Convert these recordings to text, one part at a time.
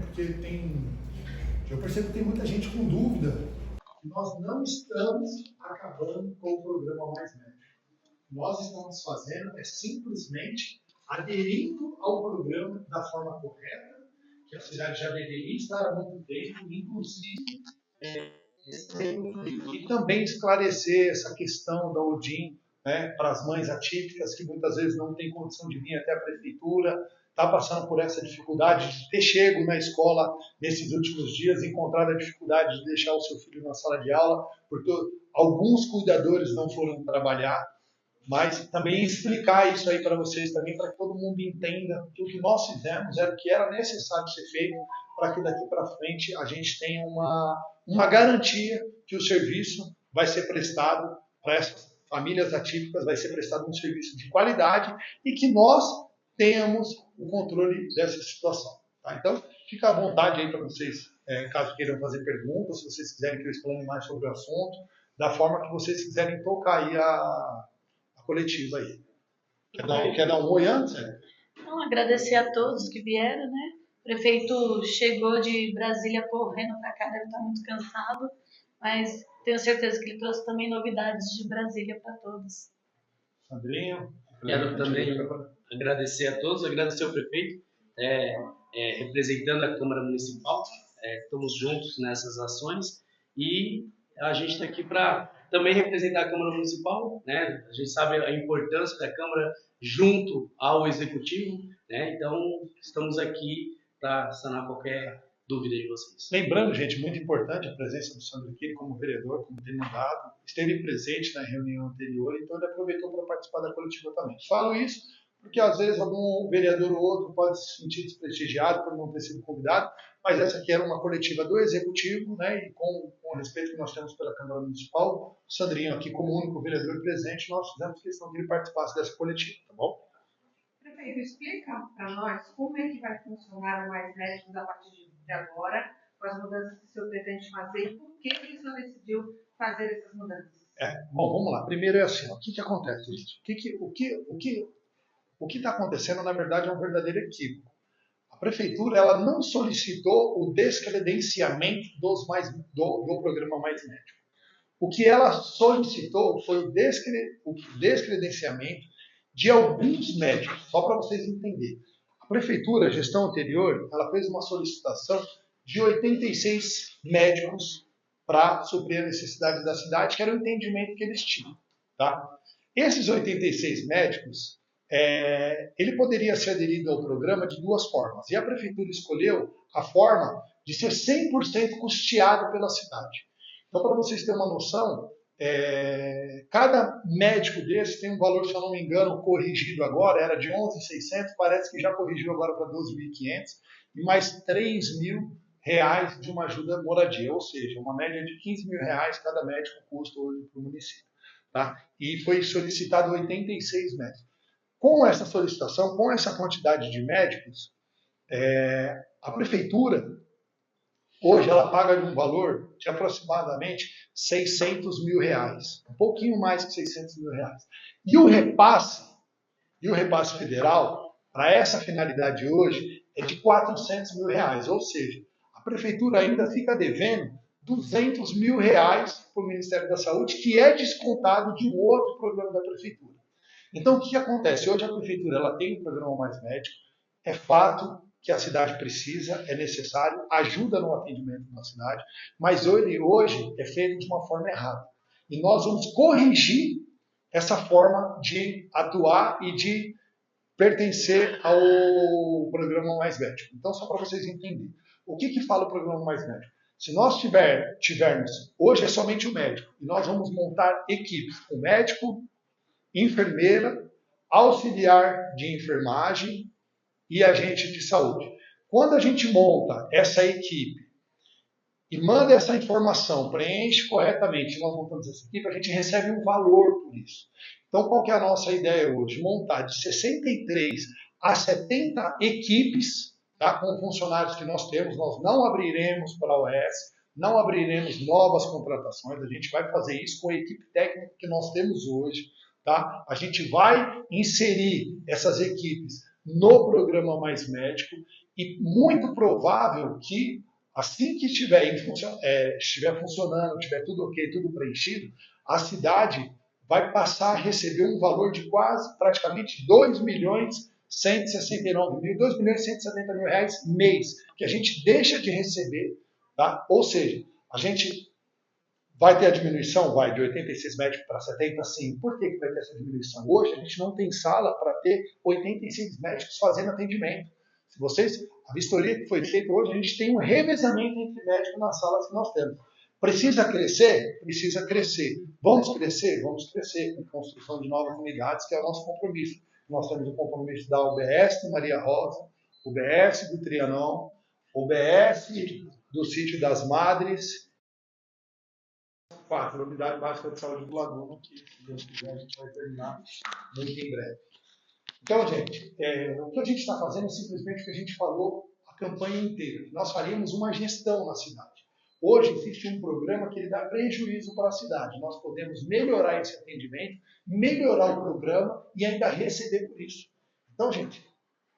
porque eu percebo que tem muita gente com dúvida. Nós não estamos acabando com o programa Mais Médico. Nós estamos fazendo simplesmente aderindo ao programa da forma correta, que a cidade já deveria estar há muito tempo, inclusive, e também esclarecer essa questão da ODIN, né, para as mães atípicas que muitas vezes não têm condição de vir até a prefeitura, está passando por essa dificuldade de ter chego na escola nesses últimos dias, encontrado a dificuldade de deixar o seu filho na sala de aula, porque alguns cuidadores não foram trabalhar, mas também explicar isso aí para vocês também, para que todo mundo entenda que o que nós fizemos era o que era necessário ser feito para que daqui para frente a gente tenha uma garantia que o serviço vai ser prestado para essas famílias atípicas, vai ser prestado um serviço de qualidade e que nós tenhamos o controle dessa situação. Tá? Então, fica à vontade aí para vocês, caso queiram fazer perguntas, se vocês quiserem que eu explane mais sobre o assunto, da forma que vocês quiserem tocar aí a coletiva aí. Quer dar um oi antes? Então, agradecer a todos que vieram, né? O prefeito chegou de Brasília correndo para cá, deve estar muito cansado, mas tenho certeza que ele trouxe também novidades de Brasília para todos. Sandrinho? Quero também agradecer a todos, agradecer ao prefeito, representando a Câmara Municipal, estamos juntos nessas ações e a gente está aqui para também representar a Câmara Municipal, né? A gente sabe a importância da Câmara junto ao Executivo, né? Então estamos aqui para sanar qualquer dúvida de vocês. Lembrando, gente, muito importante a presença do Sandro aqui como vereador, como delegado, esteve presente na reunião anterior, então ele aproveitou para participar da coletiva também. Falo isso porque às vezes algum vereador ou outro pode se sentir desprestigiado por não ter sido convidado, mas essa aqui era uma coletiva do Executivo, né, e com o respeito que nós temos pela Câmara Municipal, o Sandrinho aqui como único vereador presente, nós fizemos questão que ele participasse dessa coletiva, tá bom? Prefeito, explica para nós como é que vai funcionar o Mais Médicos a partir de agora, com as mudanças que o senhor pretende fazer e por que o senhor decidiu fazer essas mudanças? Bom, vamos lá. Primeiro é assim, o que acontece, gente? O que está acontecendo, na verdade, é um verdadeiro equívoco. A prefeitura ela não solicitou o descredenciamento do programa Mais Médico. O que ela solicitou foi o descredenciamento de alguns médicos, só para vocês entenderem. A prefeitura, a gestão anterior, ela fez uma solicitação de 86 médicos para suprir a necessidade da cidade, que era o entendimento que eles tinham. Tá? Esses 86 médicos, ele poderia ser aderido ao programa de duas formas. E a prefeitura escolheu a forma de ser 100% custeado pela cidade. Então, para vocês terem uma noção, cada médico desse tem um valor, se eu não me engano, corrigido agora, era de 11.600, parece que já corrigiu agora para 12.500, e mais R$3.000 de uma ajuda moradia, ou seja, uma média de R$15.000 cada médico custa hoje para o município. Tá? E foi solicitado 86 médicos. Com essa solicitação, com essa quantidade de médicos, a prefeitura, hoje, ela paga de um valor de aproximadamente R$600.000, um pouquinho mais que R$600.000. E o repasse federal, para essa finalidade hoje, é de R$400.000, ou seja, a prefeitura ainda fica devendo R$200.000 para o Ministério da Saúde, que é descontado de um outro programa da prefeitura. Então, o que acontece? Hoje a prefeitura ela tem um programa Mais Médico, é fato que a cidade precisa, é necessário, ajuda no atendimento na cidade, mas ele hoje é feito de uma forma errada. E nós vamos corrigir essa forma de atuar e de pertencer ao programa Mais Médico. Então, só para vocês entenderem. O que fala o programa Mais Médico? Se nós tivermos, hoje é somente o médico, e nós vamos montar equipes com médico, enfermeira, auxiliar de enfermagem e agente de saúde. Quando a gente monta essa equipe e manda essa informação, preenche corretamente, nós montamos essa equipe, a gente recebe um valor por isso. Então, qual que é a nossa ideia hoje? Montar de 63 a 70 equipes, tá, com funcionários que nós temos. Nós não abriremos para a OS, não abriremos novas contratações, a gente vai fazer isso com a equipe técnica que nós temos hoje. Tá? A gente vai inserir essas equipes no programa Mais Médico e muito provável que assim que estiver funcionando, tiver tudo ok, tudo preenchido, a cidade vai passar a receber um valor de quase, praticamente 2 milhões 169 mil, 2 milhões 170 mil reais mês, que a gente deixa de receber, tá? Ou seja, a gente vai ter a diminuição? Vai, de 86 médicos para 70, sim. Por que vai ter essa diminuição? Hoje a gente não tem sala para ter 86 médicos fazendo atendimento. Se vocês, a vistoria que foi feita hoje, a gente tem um revezamento entre médicos nas salas que nós temos. Precisa crescer? Precisa crescer. Vamos crescer? Vamos crescer com construção de novas unidades, que é o nosso compromisso. Nós temos o compromisso da UBS do Maria Rosa, UBS do Trianon, UBS do Sítio das Madres, 4, Unidade Básica de Saúde do Laguna, que, se Deus quiser, a gente vai terminar muito em breve. Então, gente, o que a gente está fazendo é simplesmente o que a gente falou a campanha inteira. Nós faríamos uma gestão na cidade. Hoje existe um programa que ele dá prejuízo para a cidade. Nós podemos melhorar esse atendimento, melhorar o programa e ainda receber por isso. Então, gente,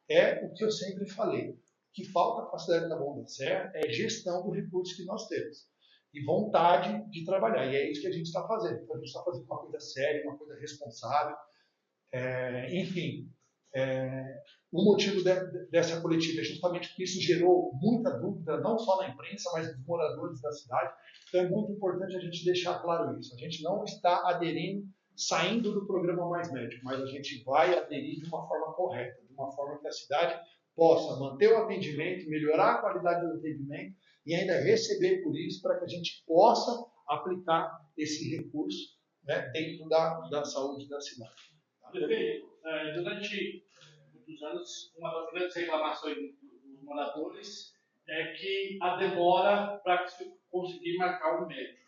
é o que eu sempre falei. O que falta para a cidade da Bom da Serra é gestão do recurso que nós temos e vontade de trabalhar. E é isso que a gente está fazendo. Então, a gente está fazendo uma coisa séria, uma coisa responsável. Enfim, o motivo dessa coletiva é justamente porque isso gerou muita dúvida, não só na imprensa, mas nos moradores da cidade. Então, é muito importante a gente deixar claro isso. A gente não está aderindo, saindo do programa Mais Médico, mas a gente vai aderir de uma forma correta, de uma forma que a cidade possa manter o atendimento, melhorar a qualidade do atendimento e ainda receber por isso para que a gente possa aplicar esse recurso, né, dentro da saúde da cidade. Prefeito, durante muitos anos, uma das grandes reclamações dos moradores é que a demora para conseguir marcar um médico.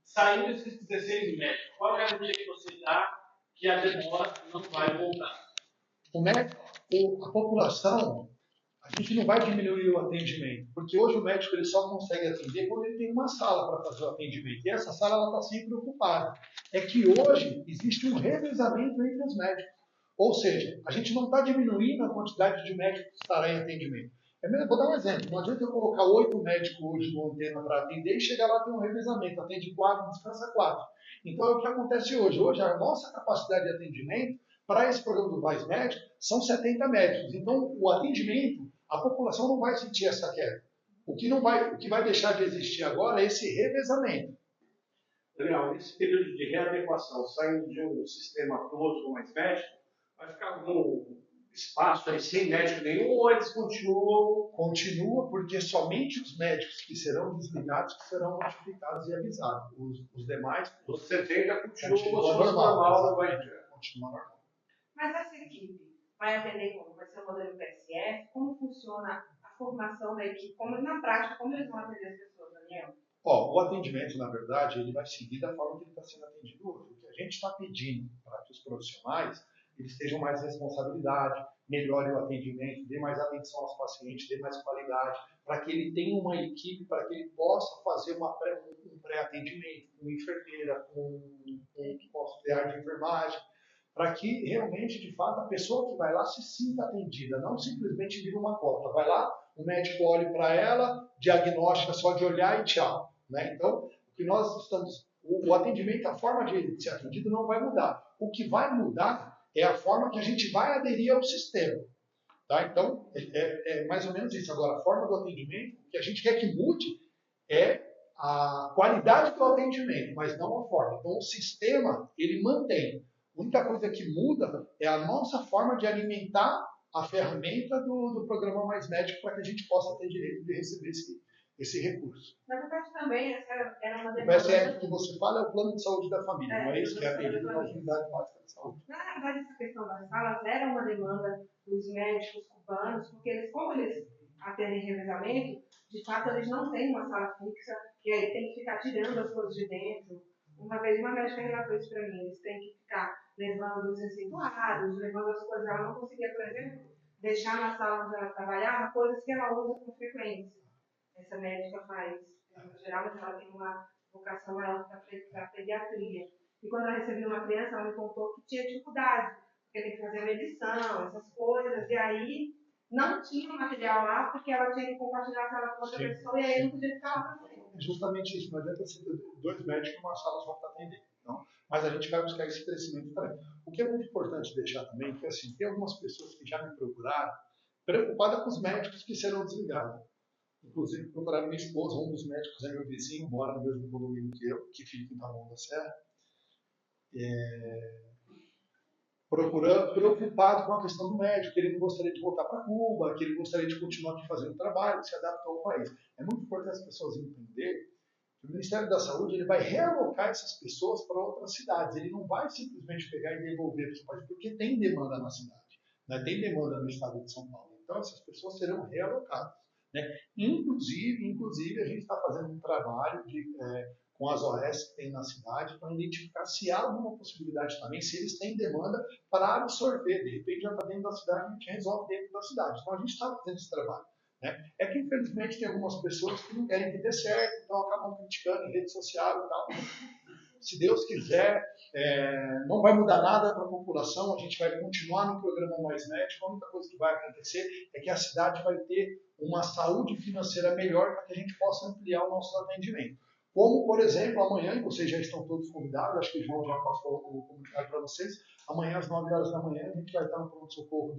Saindo esses 16 médicos, qual é a garantia que você dá que a demora não vai voltar? O médico, a população, a gente não vai diminuir o atendimento, porque hoje o médico ele só consegue atender quando ele tem uma sala para fazer o atendimento. E essa sala está sempre ocupada. É que hoje existe um revezamento entre os médicos. Ou seja, a gente não está diminuindo a quantidade de médicos que estará em atendimento. Vou dar um exemplo. Não adianta eu colocar 8 médicos hoje no antena para atender e chegar lá e ter um revezamento. Atende 4, descansa 4. Então é o que acontece hoje. Hoje a nossa capacidade de atendimento para esse programa do Mais Médico são 70 médicos. Então o atendimento, a população não vai sentir essa queda. O que vai deixar de existir agora é esse revezamento. Daniel, nesse período de readequação, saindo de um sistema para o outro mais médico, vai ficar algum espaço aí sem médico nenhum ou eles continuam? Continua, porque somente os médicos que serão desligados que serão notificados e avisados. Os demais... Os 70 continuam normal, não vai ter. Continua normal. Mas essa equipe vai atender como? Vai ser o modelo PSF? Como funciona a formação da equipe? Como, na prática, como eles vão atender as pessoas, Daniel? O atendimento, na verdade, ele vai seguir da forma que ele está sendo atendido hoje. O que a gente está pedindo para que os profissionais eles tenham mais responsabilidade, melhorem o atendimento, dê mais atenção aos pacientes, dê mais qualidade, para que ele tenha uma equipe, para que ele possa fazer um pré-atendimento com enfermeira, com auxiliar de enfermagem, para que realmente, de fato, a pessoa que vai lá se sinta atendida, não simplesmente vira uma cota. Vai lá, o médico olha para ela, diagnóstica só de olhar e tchau. Né? Então, o que nós estamos... O atendimento, a forma de ser atendido não vai mudar. O que vai mudar é a forma que a gente vai aderir ao sistema. Tá? Então, é mais ou menos isso. Agora, a forma do atendimento, o que a gente quer que mude é a qualidade do atendimento, mas não a forma. Então, o sistema, ele mantém. A única coisa que muda é a nossa forma de alimentar a ferramenta do programa Mais Médico para que a gente possa ter direito de receber esse recurso. Na verdade, também, essa era uma O demanda... PSF que você fala é o plano de saúde da família, não é isso que é atendido na unidade básica de saúde. Na verdade, essa questão das salas era uma demanda dos médicos cubanos, porque eles, como eles atendem revezamento, de fato eles não têm uma sala fixa, e aí tem que ficar tirando as coisas de dentro. Uma vez uma médica relatou isso para mim, eles têm que ficar levando os receituários, levando as coisas. Ela não conseguia, por exemplo, deixar na sala onde ela trabalhava coisas que ela usa com frequência. Essa médica faz, em geral, mas ela tem uma vocação maior para pediatria. E quando ela recebeu uma criança, ela me contou que tinha dificuldade, porque tem que fazer a medição, essas coisas, e aí não tinha material lá, porque ela tinha que compartilhar a sala com outra pessoa, e aí não podia ficar lá também. É justamente isso, não adianta ser 2 médicos numa sala só para atender. Então, mas a gente vai buscar esse crescimento também. O que é muito importante deixar também, que assim, tem algumas pessoas que já me procuraram, preocupadas com os médicos que serão desligados. Inclusive, procuraram minha esposa, um dos médicos é meu vizinho, mora no mesmo condomínio que eu, que fica em Taboão da Serra. Preocupado com a questão do médico, que ele não gostaria de voltar para Cuba, que ele gostaria de continuar aqui fazendo trabalho, se adaptar ao país. É muito importante as pessoas entenderem que o Ministério da Saúde ele vai realocar essas pessoas para outras cidades. Ele não vai simplesmente pegar e devolver para o país, porque tem demanda na cidade, né? Tem demanda no estado de São Paulo. Então, essas pessoas serão realocadas. Né? Inclusive, a gente está fazendo um trabalho com as OS que tem na cidade para identificar se há alguma possibilidade também, se eles têm demanda para absorver. De repente, já está dentro da cidade, a gente resolve dentro da cidade. Então, a gente está fazendo esse trabalho. Né? É que, infelizmente, tem algumas pessoas que não querem que dê certo, então acabam criticando em rede social e tal. Se Deus quiser, não vai mudar nada para a população, a gente vai continuar no programa Mais Médico. A única coisa que vai acontecer é que a cidade vai ter uma saúde financeira melhor para que a gente possa ampliar o nosso atendimento. Como, por exemplo, amanhã, e vocês já estão todos convidados, acho que o João já passou o comunicado para vocês, amanhã às 9 horas da manhã a gente vai estar no pronto-socorro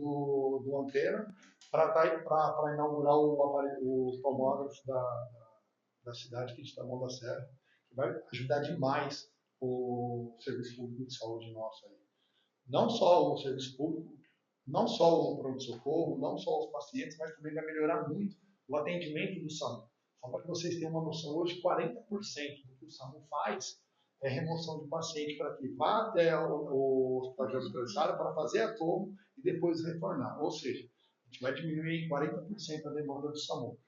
do Antena para inaugurar o tomógrafo da cidade aqui de Taboão da Serra, que vai ajudar demais o serviço público de saúde nosso aí. Não só o serviço público, não só o pronto-socorro, não só os pacientes, mas também vai melhorar muito o atendimento do SAMU. Só para que vocês tenham uma noção, hoje 40% do que o SAMU faz é remoção de paciente para que vá até o hospital de Hospital para fazer a tomo e depois retornar. Ou seja, a gente vai diminuir em 40% a demanda do SAMU.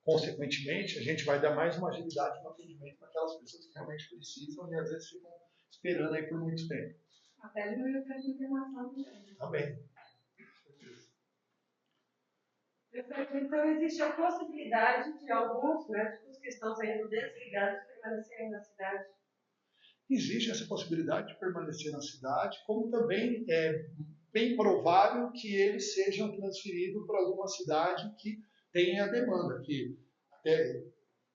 Consequentemente, a gente vai dar mais uma agilidade no atendimento para aquelas pessoas que realmente precisam e às vezes ficam esperando aí por muito tempo. Até diminuir o tempo de internação também. Perfeito. Então, existe a possibilidade de alguns médicos que estão sendo desligados permanecerem na cidade? Existe essa possibilidade de permanecer na cidade, como também é bem provável que eles sejam transferidos para alguma cidade que tenha demanda.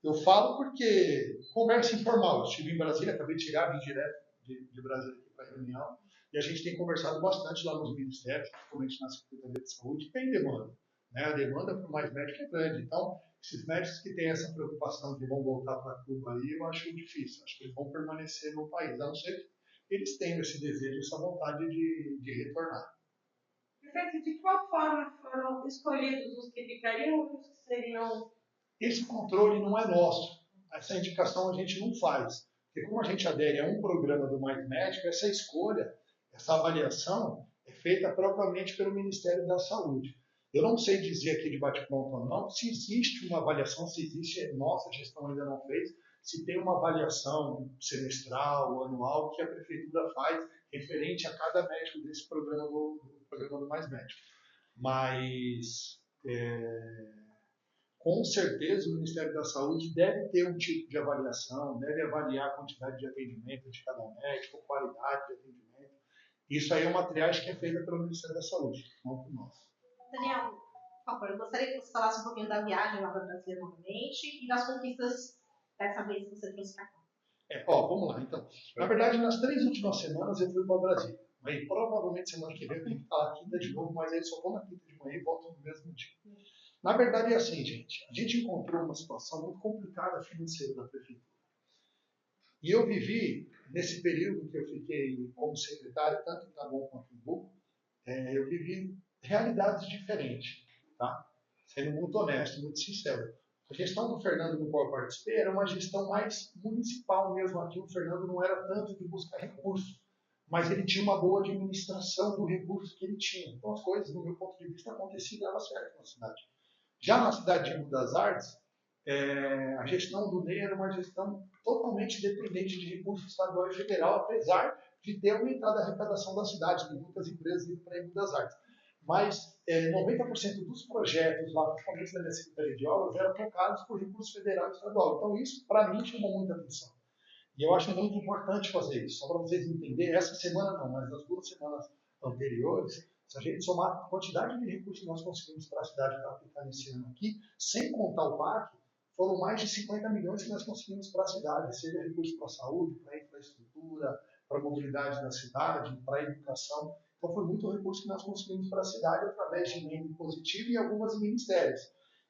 Eu falo porque conversa informal. Eu estive em Brasília, acabei de chegar, vim direto de Brasília para a reunião, e a gente tem conversado bastante lá nos ministérios, principalmente na Secretaria de Saúde, tem demanda. Né? A demanda por mais médico é grande. Então, esses médicos que têm essa preocupação de vão voltar para Cuba aí, eu acho difícil. Acho que eles vão permanecer no país, a não ser que eles tenham esse desejo, essa vontade de retornar. Perfeito. De qual forma foram escolhidos os que ficariam e os que seriam? Esse controle não é nosso. Essa indicação a gente não faz. Porque como a gente adere a um programa do Mais Médico, essa escolha, essa avaliação é feita propriamente pelo Ministério da Saúde. Eu não sei dizer aqui de bate-pronto ou não se existe uma avaliação, se existe, nossa gestão ainda não fez, se tem uma avaliação semestral, anual, que a Prefeitura faz referente a cada médico desse programa do Mais Médico. Mas, com certeza, o Ministério da Saúde deve ter um tipo de avaliação, deve avaliar a quantidade de atendimento de cada médico, qualidade de atendimento. Isso aí é uma triagem que é feita pelo Ministério da Saúde, não por nós. Daniel, por favor, eu gostaria que você falasse um pouquinho da viagem lá para Brasília novamente e das conquistas dessa vez que você trouxe para cá. Vamos lá, então. Na verdade, nas 3 últimas semanas eu fui para Brasília. Aí, provavelmente, semana que vem eu tenho que estar lá quinta de novo, mas aí só vou na quinta de manhã e volto no mesmo dia. Na verdade, é assim, gente. A gente encontrou uma situação muito complicada financeira da Prefeitura. E eu vivi, nesse período que eu fiquei como secretário, tanto em Taboão quanto em Buco, eu vivi realidades diferentes, tá? Sendo muito honesto, muito sincero. A gestão do Fernando, no qual eu participei, era uma gestão mais municipal mesmo. Aqui o Fernando não era tanto de buscar recursos, mas ele tinha uma boa administração do recurso que ele tinha. Então as coisas, no meu ponto de vista, aconteciam e dava certo na cidade. Já na cidade de Rio das Artes, a gestão do NEI era uma gestão totalmente dependente de recursos estadual e federal, apesar de ter aumentado a arrecadação da cidade, de muitas empresas indo para Rio das Artes. Mas 90% dos projetos lá, principalmente da minha Secretaria de Obras, eram tocados por recursos federal e estadual. Então isso, para mim, chamou muita atenção. E eu acho muito importante fazer isso. Só para vocês entenderem, essa semana não, mas nas 2 semanas anteriores, se a gente somar a quantidade de recursos que nós conseguimos para a cidade para aplicar nesse ano aqui, sem contar o PAC, foram mais de 50 milhões que nós conseguimos para a cidade, seja recursos para a saúde, para a infraestrutura, para a mobilidade da cidade, para a educação. Então foi muito recurso que nós conseguimos para a cidade através de emenda impositiva e algumas ministérios.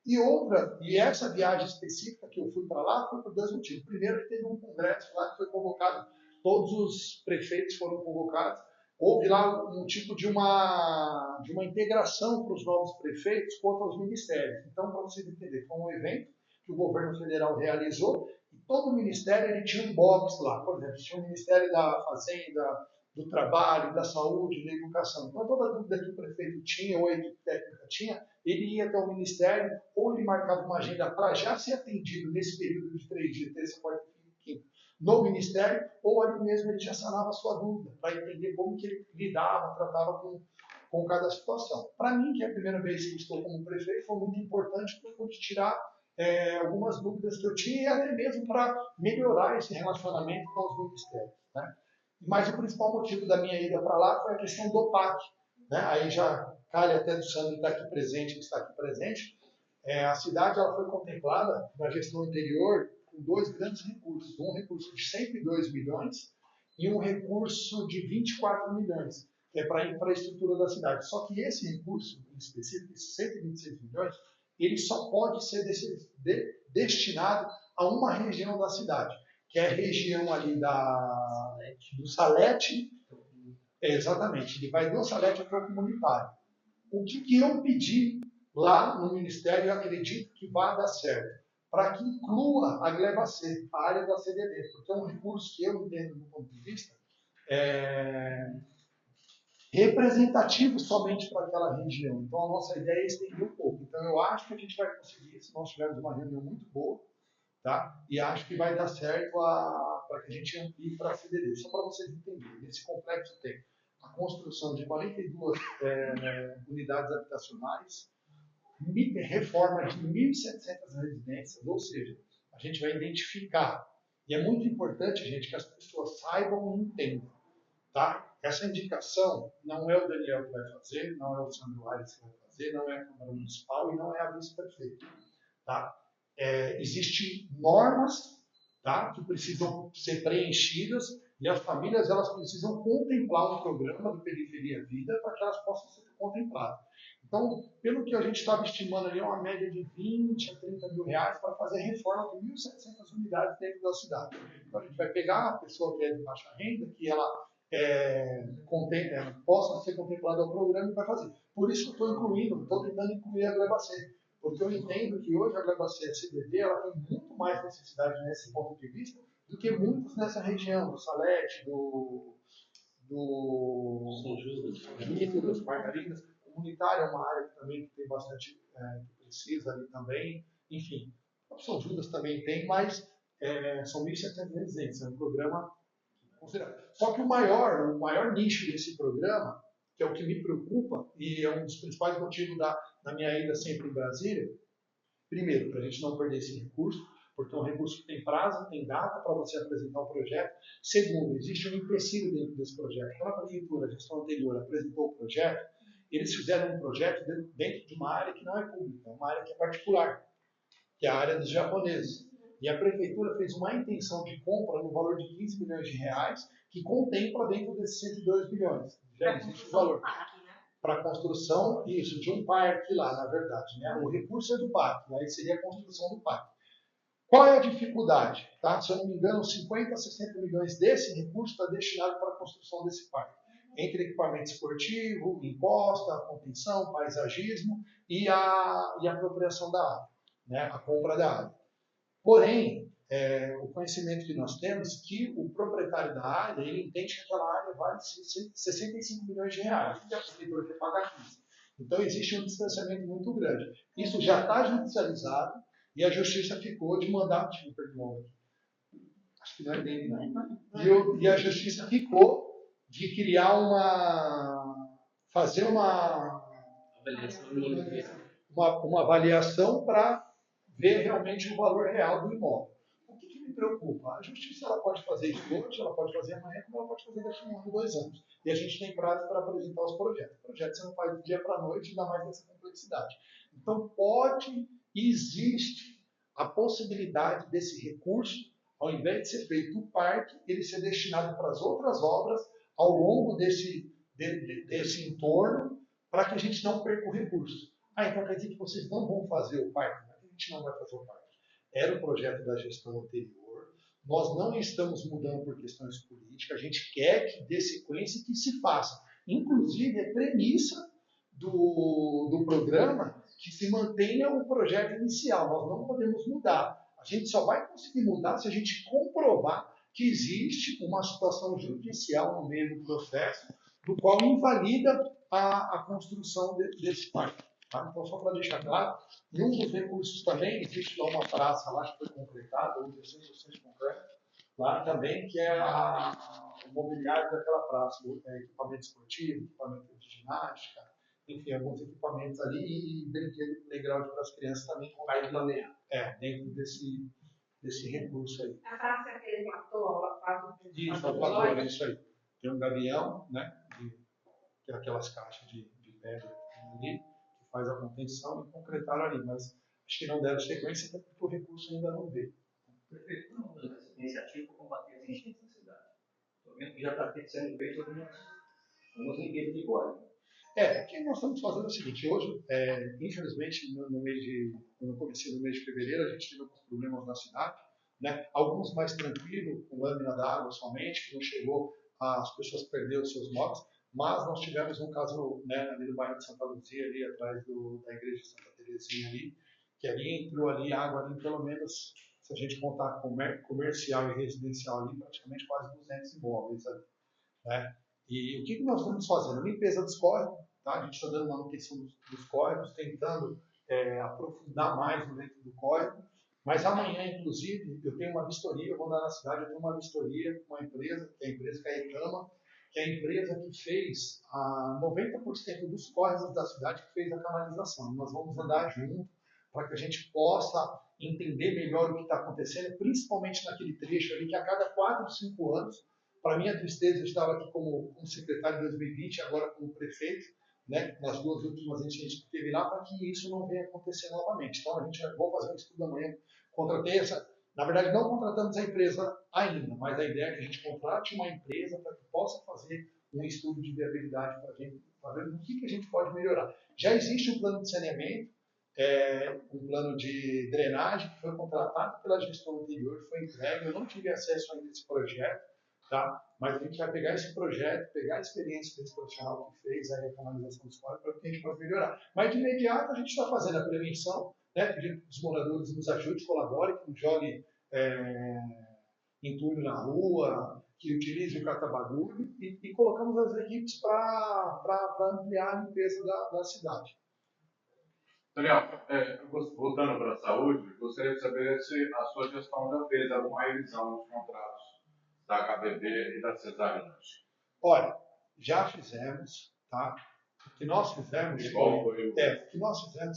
E essa viagem específica que eu fui para lá foi por 2 motivos. Primeiro, que teve um congresso lá que foi convocado, todos os prefeitos foram convocados. Houve lá um tipo de uma integração para os novos prefeitos quanto aos ministérios. Então, para vocês entenderem, foi um evento que o governo federal realizou e todo ministério ele tinha um box lá. Por exemplo, tinha o Ministério da Fazenda, do Trabalho, da Saúde, da Educação. Então, toda dúvida que o prefeito tinha ou a equipe técnica tinha, ele ia até o ministério ou ele marcava uma agenda para já ser atendido nesse período de 3 dias, terça, quarta e quinta, no ministério, ou ali mesmo ele já sanava a sua dúvida, para entender como que ele lidava, tratava com cada situação. Para mim, que é a primeira vez que estou como prefeito, foi muito importante para eu poder tirar algumas dúvidas que eu tinha e até mesmo para melhorar esse relacionamento com os ministérios. Né? Mas o principal motivo da minha ida para lá foi a questão do PAC. Né? Aí já calha até do Sandro que está aqui presente. A cidade ela foi contemplada na gestão anterior com 2 grandes recursos. Um recurso de 102 milhões e um recurso de 24 milhões, que é para a infraestrutura da cidade. Só que esse recurso, em específico, esses 126 milhões, ele só pode ser destinado a uma região da cidade, que é a região ali do Salete. Exatamente, ele vai do Salete até o comunitário. O que eu pedi lá no Ministério, eu acredito que vai dar certo, para que inclua a gleba C, a área da CDD, porque é um recurso que eu entendo do ponto de vista representativo somente para aquela região. Então, a nossa ideia é estender um pouco. Então, eu acho que a gente vai conseguir, se nós tivermos uma reunião muito boa, tá? E acho que vai dar certo para que a gente amplie para a CDD. Só para vocês entenderem, nesse complexo tem a construção de 42 unidades habitacionais, reforma de 1.700 residências, ou seja, a gente vai identificar. E é muito importante, gente, que as pessoas saibam e entendam. Tá? Essa indicação não é o Daniel que vai fazer, não é o Sandro Aires que vai fazer, não é a Câmara Municipal e não é a vice-prefeita. Tá? Existem normas, tá, que precisam ser preenchidas e as famílias elas precisam contemplar um programa do Periferia Vida para que elas possam ser contempladas. Então, pelo que a gente estava estimando ali, uma média de 20 a 30 mil reais para fazer reforma de 1.700 unidades dentro da cidade. Então, a gente vai pegar a pessoa que é de baixa renda, que ela possa ser contemplada ao programa e vai fazer. Por isso que estou tentando incluir a gleba C, porque eu entendo que hoje a gleba C e a CDD ela tem muito mais necessidade nesse ponto de vista do que muitos nessa região, do Salete, do São Judas, Margaridas. Comunitária é uma área que também tem bastante que precisa ali também. Enfim, o São Judas também tem, mas são 1.700 residentes, é um programa considerável. Só que o maior nicho desse programa, que é o que me preocupa, e é um dos principais motivos da minha ida sempre em Brasília, primeiro, para a gente não perder esse recurso, porque é um recurso que tem prazo, tem data para você apresentar o projeto. Segundo, existe um empecilho dentro desse projeto. Quando a prefeitura, a gestão anterior, apresentou o projeto, eles fizeram um projeto dentro de uma área que não é pública, uma área que é particular, que é a área dos japoneses. E a prefeitura fez uma intenção de compra no valor de 15 milhões de reais, que contempla dentro desses 102 milhões. Já existe o valor. Para a construção, isso, de um parque lá, na verdade. Né? O recurso é do parque, aí seria a construção do parque. Qual é a dificuldade? Tá? Se eu não me engano, 50 a 60 milhões desse recurso está destinado para a construção desse parque. Entre equipamento esportivo, encosta, contenção, paisagismo e a apropriação da área, né? A compra da área. Porém, o conhecimento que nós temos é que o proprietário da área, ele entende que aquela área vale 65 milhões de reais, e a prefeitura quer pagar 15. Então, existe um distanciamento muito grande. Isso já está judicializado e a justiça ficou de mandar, acho que não é dele, não. E a justiça ficou de criar fazer uma avaliação para ver realmente o valor real do imóvel. O que me preocupa? A justiça ela pode fazer isso hoje, ela pode fazer amanhã, como ela pode fazer daqui a 1 ano, 2 anos. E a gente tem prazo para apresentar os projetos. Projetos você não faz do dia para a noite, ainda mais nessa complexidade. Então, pode e existe a possibilidade desse recurso, ao invés de ser feito o parque, ele ser destinado para as outras obras ao longo desse entorno, para que a gente não perca o recurso. Então quer dizer que vocês não vão fazer o parque? A gente não vai fazer o parque. Era o projeto da gestão anterior. Nós não estamos mudando por questões políticas. A gente quer que dê sequência e que se faça. Inclusive, é premissa do programa que se mantenha o projeto inicial. Nós não podemos mudar. A gente só vai conseguir mudar se a gente comprovar que existe uma situação judicial no meio do processo, do qual invalida a construção desse parque. Tá? Então, só para deixar claro, e um dos recursos também, existe lá uma praça lá que foi concretada, hoje é 100% concreto, lá também, que é o mobiliário daquela praça, equipamento esportivo, equipamento de ginástica, enfim, alguns equipamentos ali e brinquedo playground para as crianças também. Vai planear. Dentro desse recurso aí. A praça é aquele platô, Isso, é o platô, isso aí. Tem um gavião, né, que é aquelas caixas de pedra ali, que faz a contenção e concretaram ali, mas acho que não deram sequência até porque o recurso ainda não veio. Prefeito, não usa essa iniciativa para combater as enchentes na cidade. Estou vendo que já está sendo feito algumas limpezas de córrego. O que nós estamos fazendo é o seguinte, hoje, infelizmente, no começo do mês de fevereiro, a gente teve alguns problemas na cidade, né? Alguns mais tranquilos, com lâmina d'água somente, que não chegou, as pessoas perderam seus móveis, mas nós tivemos um caso, né, ali no bairro de Santa Luzia, ali atrás da igreja de Santa Terezinha ali, que ali entrou ali água ali, pelo menos, se a gente contar comercial e residencial ali, praticamente quase 200 imóveis ali, né? E o que nós estamos fazendo? Limpeza dos córregos, tá? A gente está dando manutenção dos córregos, tentando aprofundar mais dentro do córrego, mas amanhã, inclusive, eu tenho uma vistoria, eu vou andar na cidade, eu tenho uma vistoria com uma empresa, que é a empresa Caetama, que é a empresa que fez 90% dos córregos da cidade, que fez a canalização. Nós vamos andar junto para que a gente possa entender melhor o que está acontecendo, principalmente naquele trecho ali, que a cada 4 ou 5 anos, para minha tristeza, eu estava aqui como secretário de 2020, agora como prefeito, né, nas 2 últimas enchentes que teve lá, para que isso não venha acontecer novamente. Então, a gente vai fazer um estudo amanhã. Contratei na verdade, não contratamos a empresa ainda, mas a ideia é que a gente contrate uma empresa para que possa fazer um estudo de viabilidade para a gente, para ver o que a gente pode melhorar. Já existe um plano de saneamento, um plano de drenagem que foi contratado pela gestão anterior, foi entregue, eu não tive acesso ainda a esse projeto, tá? Mas a gente vai pegar esse projeto, pegar a experiência desse profissional que fez a canalização dos córregos para que a gente possa melhorar. Mas de imediato a gente está fazendo a prevenção, né? Pedindo que os moradores nos ajudem, colaborem, que não joguem entulho na rua, que utilizem o catabagulho e colocamos as equipes para ampliar a limpeza da cidade. Daniel, voltando para a saúde, gostaria de saber se a sua gestão já fez alguma revisão dos contratos da HBB e da Cesarinas. Olha, já fizemos, tá? O que nós fizemos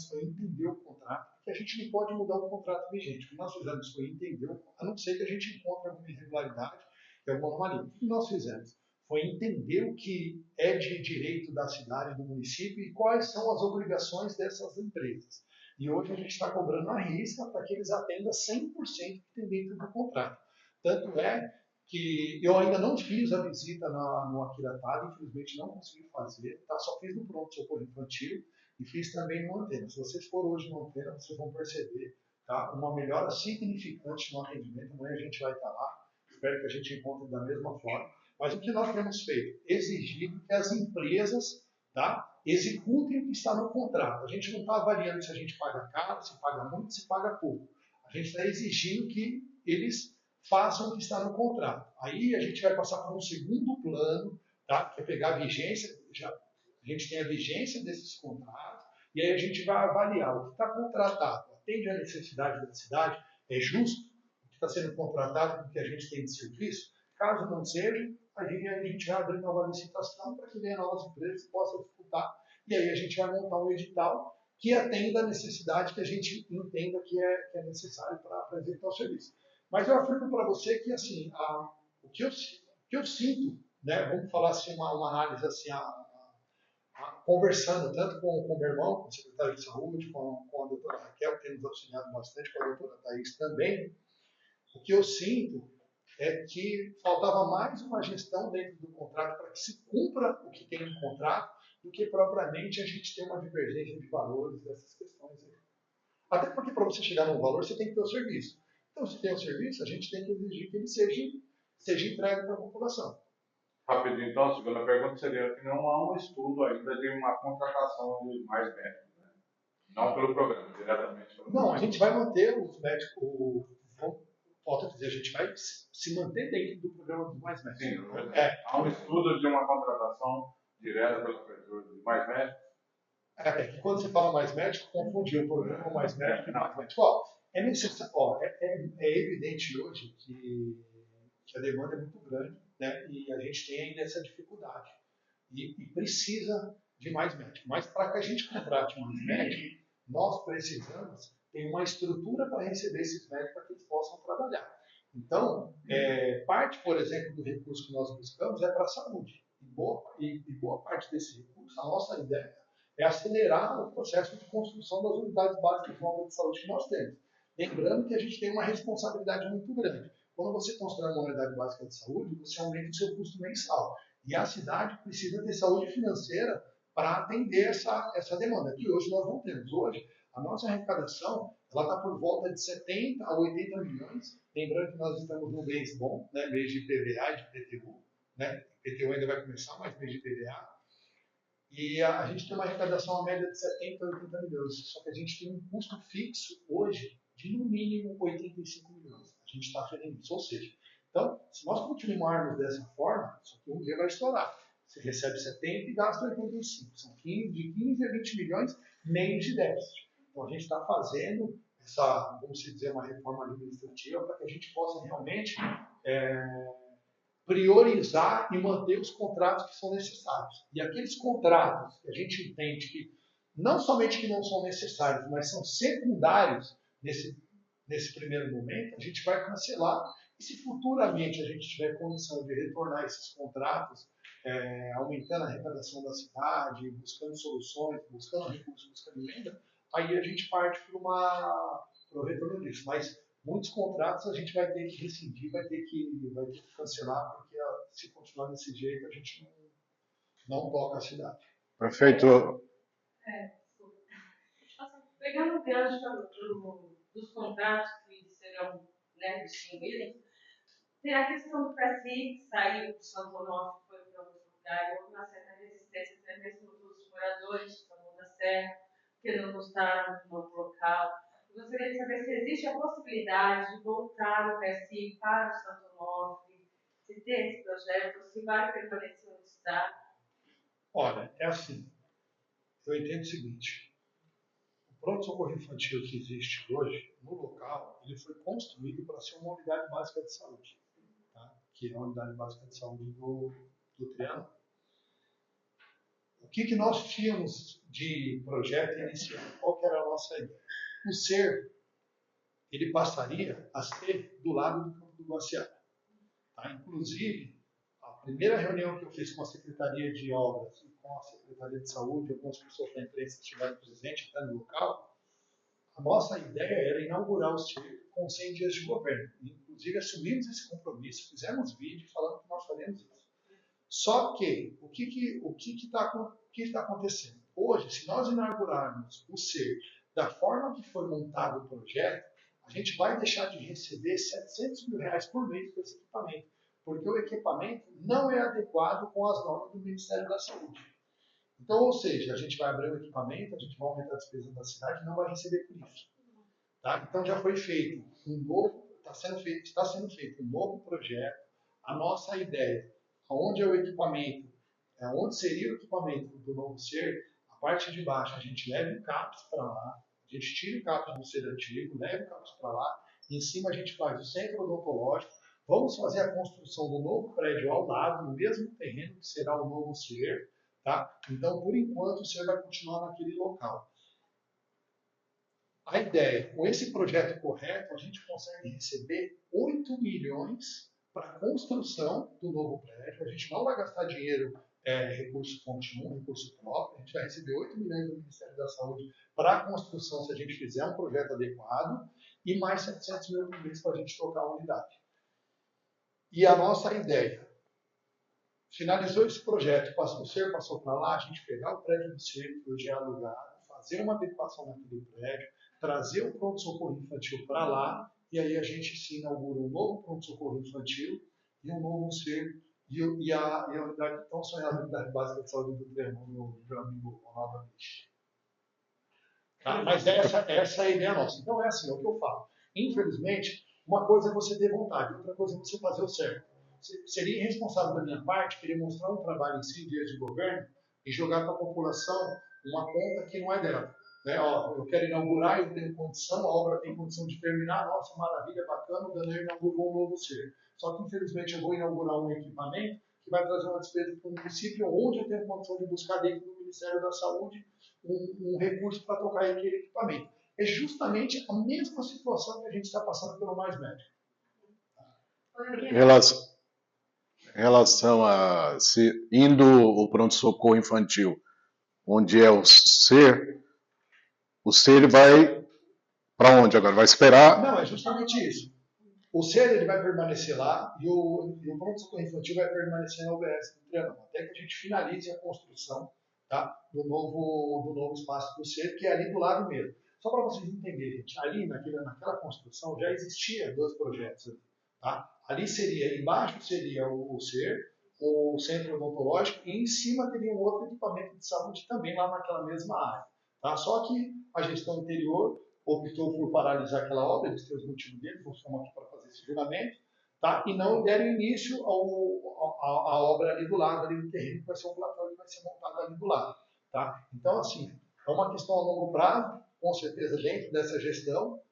foi entender o contrato, porque a gente não pode mudar o contrato vigente. O que nós fizemos foi entender, a não ser que a gente encontre alguma irregularidade e alguma anomalia. O que nós fizemos foi entender o que é de direito da cidade e do município e quais são as obrigações dessas empresas. E hoje a gente está cobrando a risca para que eles atendam 100% que tem dentro do contrato. Tanto é que eu ainda não fiz a visita no Aquiratado, infelizmente não consegui fazer, tá? Só fiz no pronto-socorro infantil e fiz também no Antena. Se vocês forem hoje no Antena, vocês vão perceber, tá? Uma melhora significante no atendimento. Amanhã a gente vai estar lá, espero que a gente encontre da mesma forma. Mas o que nós temos feito? Exigido que as empresas, tá, executem o que está no contrato. A gente não está avaliando se a gente paga caro, se paga muito, se paga pouco. A gente está exigindo que eles façam o que está no contrato. Aí a gente vai passar por um segundo plano, tá, que é pegar a vigência, a gente tem a vigência desses contratos, e aí a gente vai avaliar o que está contratado, atende à necessidade da cidade, é justo o que está sendo contratado com o que a gente tem de serviço. Caso não seja, a gente vai abrir nova licitação para que venha novas empresas que possam disputar, e aí a gente vai montar um edital que atenda a necessidade que a gente entenda que é necessário para executar o serviço. Mas eu afirmo para você que, assim, o que eu sinto, né, vamos falar assim, uma análise assim, conversando tanto com o meu irmão, com o secretário de saúde, com a doutora Raquel, que tem nos auxiliado bastante, com a doutora Thaís também, o que eu sinto é que faltava mais uma gestão dentro do contrato para que se cumpra o que tem no contrato, do que propriamente a gente ter uma divergência de valores dessas questões aí. Até porque para você chegar num valor, você tem que ter o serviço. Então, se tem o serviço, a gente tem que exigir que ele seja entregue para a população. Rapidinho, então, a segunda pergunta seria que não há um estudo ainda de uma contratação de mais médicos, né? Não pelo programa, diretamente pelo Não, a gente vai manter os médicos, volto a dizer, a gente vai se manter dentro do programa dos mais médicos. Sim, há um estudo de uma contratação direta pela prefeitura de mais médicos? É que quando você fala mais médico, confundiu o programa mais médico e mais médico. Ó, é necessário, é evidente hoje que a demanda é muito grande, né? E a gente tem ainda essa dificuldade. E precisa de mais médico. Mas para que a gente contrate mais médico, nós precisamos ter uma estrutura para receber esses médicos para que eles possam trabalhar. Então, parte, por exemplo, do recurso que nós buscamos é para a saúde. E boa parte desse recurso, a nossa ideia é acelerar o processo de construção das unidades básicas de saúde que nós temos. Lembrando que a gente tem uma responsabilidade muito grande. Quando você constrói uma unidade básica de saúde, você aumenta o seu custo mensal. E a cidade precisa ter saúde financeira para atender essa demanda, que hoje nós não temos. Hoje, a nossa arrecadação está por volta de 70 a 80 milhões. Lembrando que nós estamos num mês bom, né, mês de IPVA e de IPTU. Né? IPTU ainda vai começar, mas mês de IPVA. E a gente tem uma arrecadação, a média de 70 a 80 milhões. Só que a gente tem um custo fixo hoje de, no mínimo, 85 milhões. A gente está fazendo isso. Ou seja, então, se nós continuarmos dessa forma, só que um dia vai estourar. Você recebe 70 e gasta 85. São de 15 a 20 milhões menos de déficit. Então, a gente está fazendo essa, vamos dizer, uma reforma administrativa para que a gente possa realmente priorizar e manter os contratos que são necessários. E aqueles contratos que a gente entende que não somente que não são necessários, mas são secundários nesse primeiro momento, a gente vai cancelar. E se futuramente a gente tiver condição de retornar esses contratos, aumentando a arrecadação da cidade, buscando soluções, buscando recursos, buscando emenda, aí a gente parte para o retorno disso. Mas muitos contratos a gente vai ter que rescindir, vai ter que cancelar, porque se continuar desse jeito a gente não toca a cidade. Prefeito. Pegando o gancho dos contratos que serão, né, distinguirem, tem a questão do PSI, que saiu do Santo Onofre, foi para outro lugar, e houve uma certa resistência até mesmo dos moradores de São João da Serra, que não gostaram do novo local. Eu gostaria de saber se existe a possibilidade de voltar o PSI para o Santo Onofre, se tem esse projeto, se vai permanecer onde está. Olha, é assim, eu entendo o seguinte, o pronto-socorro infantil que existe hoje, no local, ele foi construído para ser uma unidade básica de saúde, tá? Que é a unidade básica de saúde do Triângulo. O que nós tínhamos de projeto inicial? Qual que era a nossa ideia? O SER, ele passaria a ser do lado do Campo do Guaciara. Tá? Inclusive, a primeira reunião que eu fiz com a Secretaria de Obras e com a Secretaria de Saúde, algumas pessoas da imprensa estiveram presentes até no local, a nossa ideia era inaugurar o SER com 100 dias de governo. Inclusive, assumimos esse compromisso, fizemos vídeo falando que nós faremos isso. Só que, o que está acontecendo? Hoje, se nós inaugurarmos o SER da forma que foi montado o projeto, a gente vai deixar de receber R$700 mil por mês por esse equipamento, porque o equipamento não é adequado com as normas do Ministério da Saúde. Então, ou seja, a gente vai abrir o equipamento, a gente vai aumentar a despesa da cidade e não vai receber por isso. Tá? Então, já foi feito está sendo feito um novo projeto. A nossa ideia, onde é o equipamento, onde seria o equipamento do novo SER, a parte de baixo a gente leva o CAPS para lá, a gente tira o CAPS do SER antigo, leva o CAPS para lá, em cima a gente faz o centro odontológico, vamos fazer a construção do novo prédio ao lado, no mesmo terreno que será o novo SER, tá? Então, por enquanto, o SER vai continuar naquele local. A ideia, com esse projeto correto, a gente consegue receber 8 milhões para a construção do novo prédio. A gente não vai gastar dinheiro, recurso contínuo, recurso próprio. A gente vai receber 8 milhões do Ministério da Saúde para a construção, se a gente fizer um projeto adequado, e mais 700 mil por mês para a gente tocar a unidade. E a nossa ideia, finalizou esse projeto, o SER passou para lá, a gente pegar o prédio do SER, que hoje é alugado, fazer uma adequação naquele prédio, trazer o pronto-socorro infantil para lá, e aí a gente se inaugura um novo pronto-socorro infantil e um novo SER, e a unidade tão sonhada, a unidade básica de saúde do Triângulo, meu amigo Ronaldo Amici. Tá? Mas essa é a ideia nossa. Então é assim, é o que eu falo. Infelizmente, uma coisa é você ter vontade, outra coisa é você fazer o certo. Seria irresponsável da minha parte querer mostrar um trabalho em 100 dias de governo e jogar para a população uma conta que não é dela. Né? Ó, eu quero inaugurar, eu tenho condição, a obra tem condição de terminar, nossa, maravilha, bacana, o Daniel inaugurou um novo SER. Só que, infelizmente, eu vou inaugurar um equipamento que vai trazer uma despesa para o município, onde eu tenho condição de buscar dentro do Ministério da Saúde um recurso para tocar aquele equipamento. É justamente a mesma situação que a gente está passando pelo Mais Médico. Em relação a indo o pronto-socorro infantil, onde é o SER ele vai para onde agora? Vai esperar? Não, é justamente isso. O SER ele vai permanecer lá e o pronto-socorro infantil vai permanecer na UBS do Triângulo, até que a gente finalize a construção, tá, do novo espaço do SER, que é ali do lado mesmo. Só para vocês entenderem, gente, ali naquela construção já existia 2 projetos. Tá? Ali seria, embaixo seria o SER, o centro odontológico, e em cima teria um outro equipamento de saúde também lá naquela mesma área. Tá? Só que a gestão anterior optou por paralisar aquela obra, eles têm os motivos deles, nós estamos aqui para fazer esse julgamento, tá? E não deram início à obra ali do lado, ali no terreno, que vai ser um platô que vai ser montado ali do lado. Tá? Então, assim, é uma questão a longo prazo, com certeza dentro dessa gestão,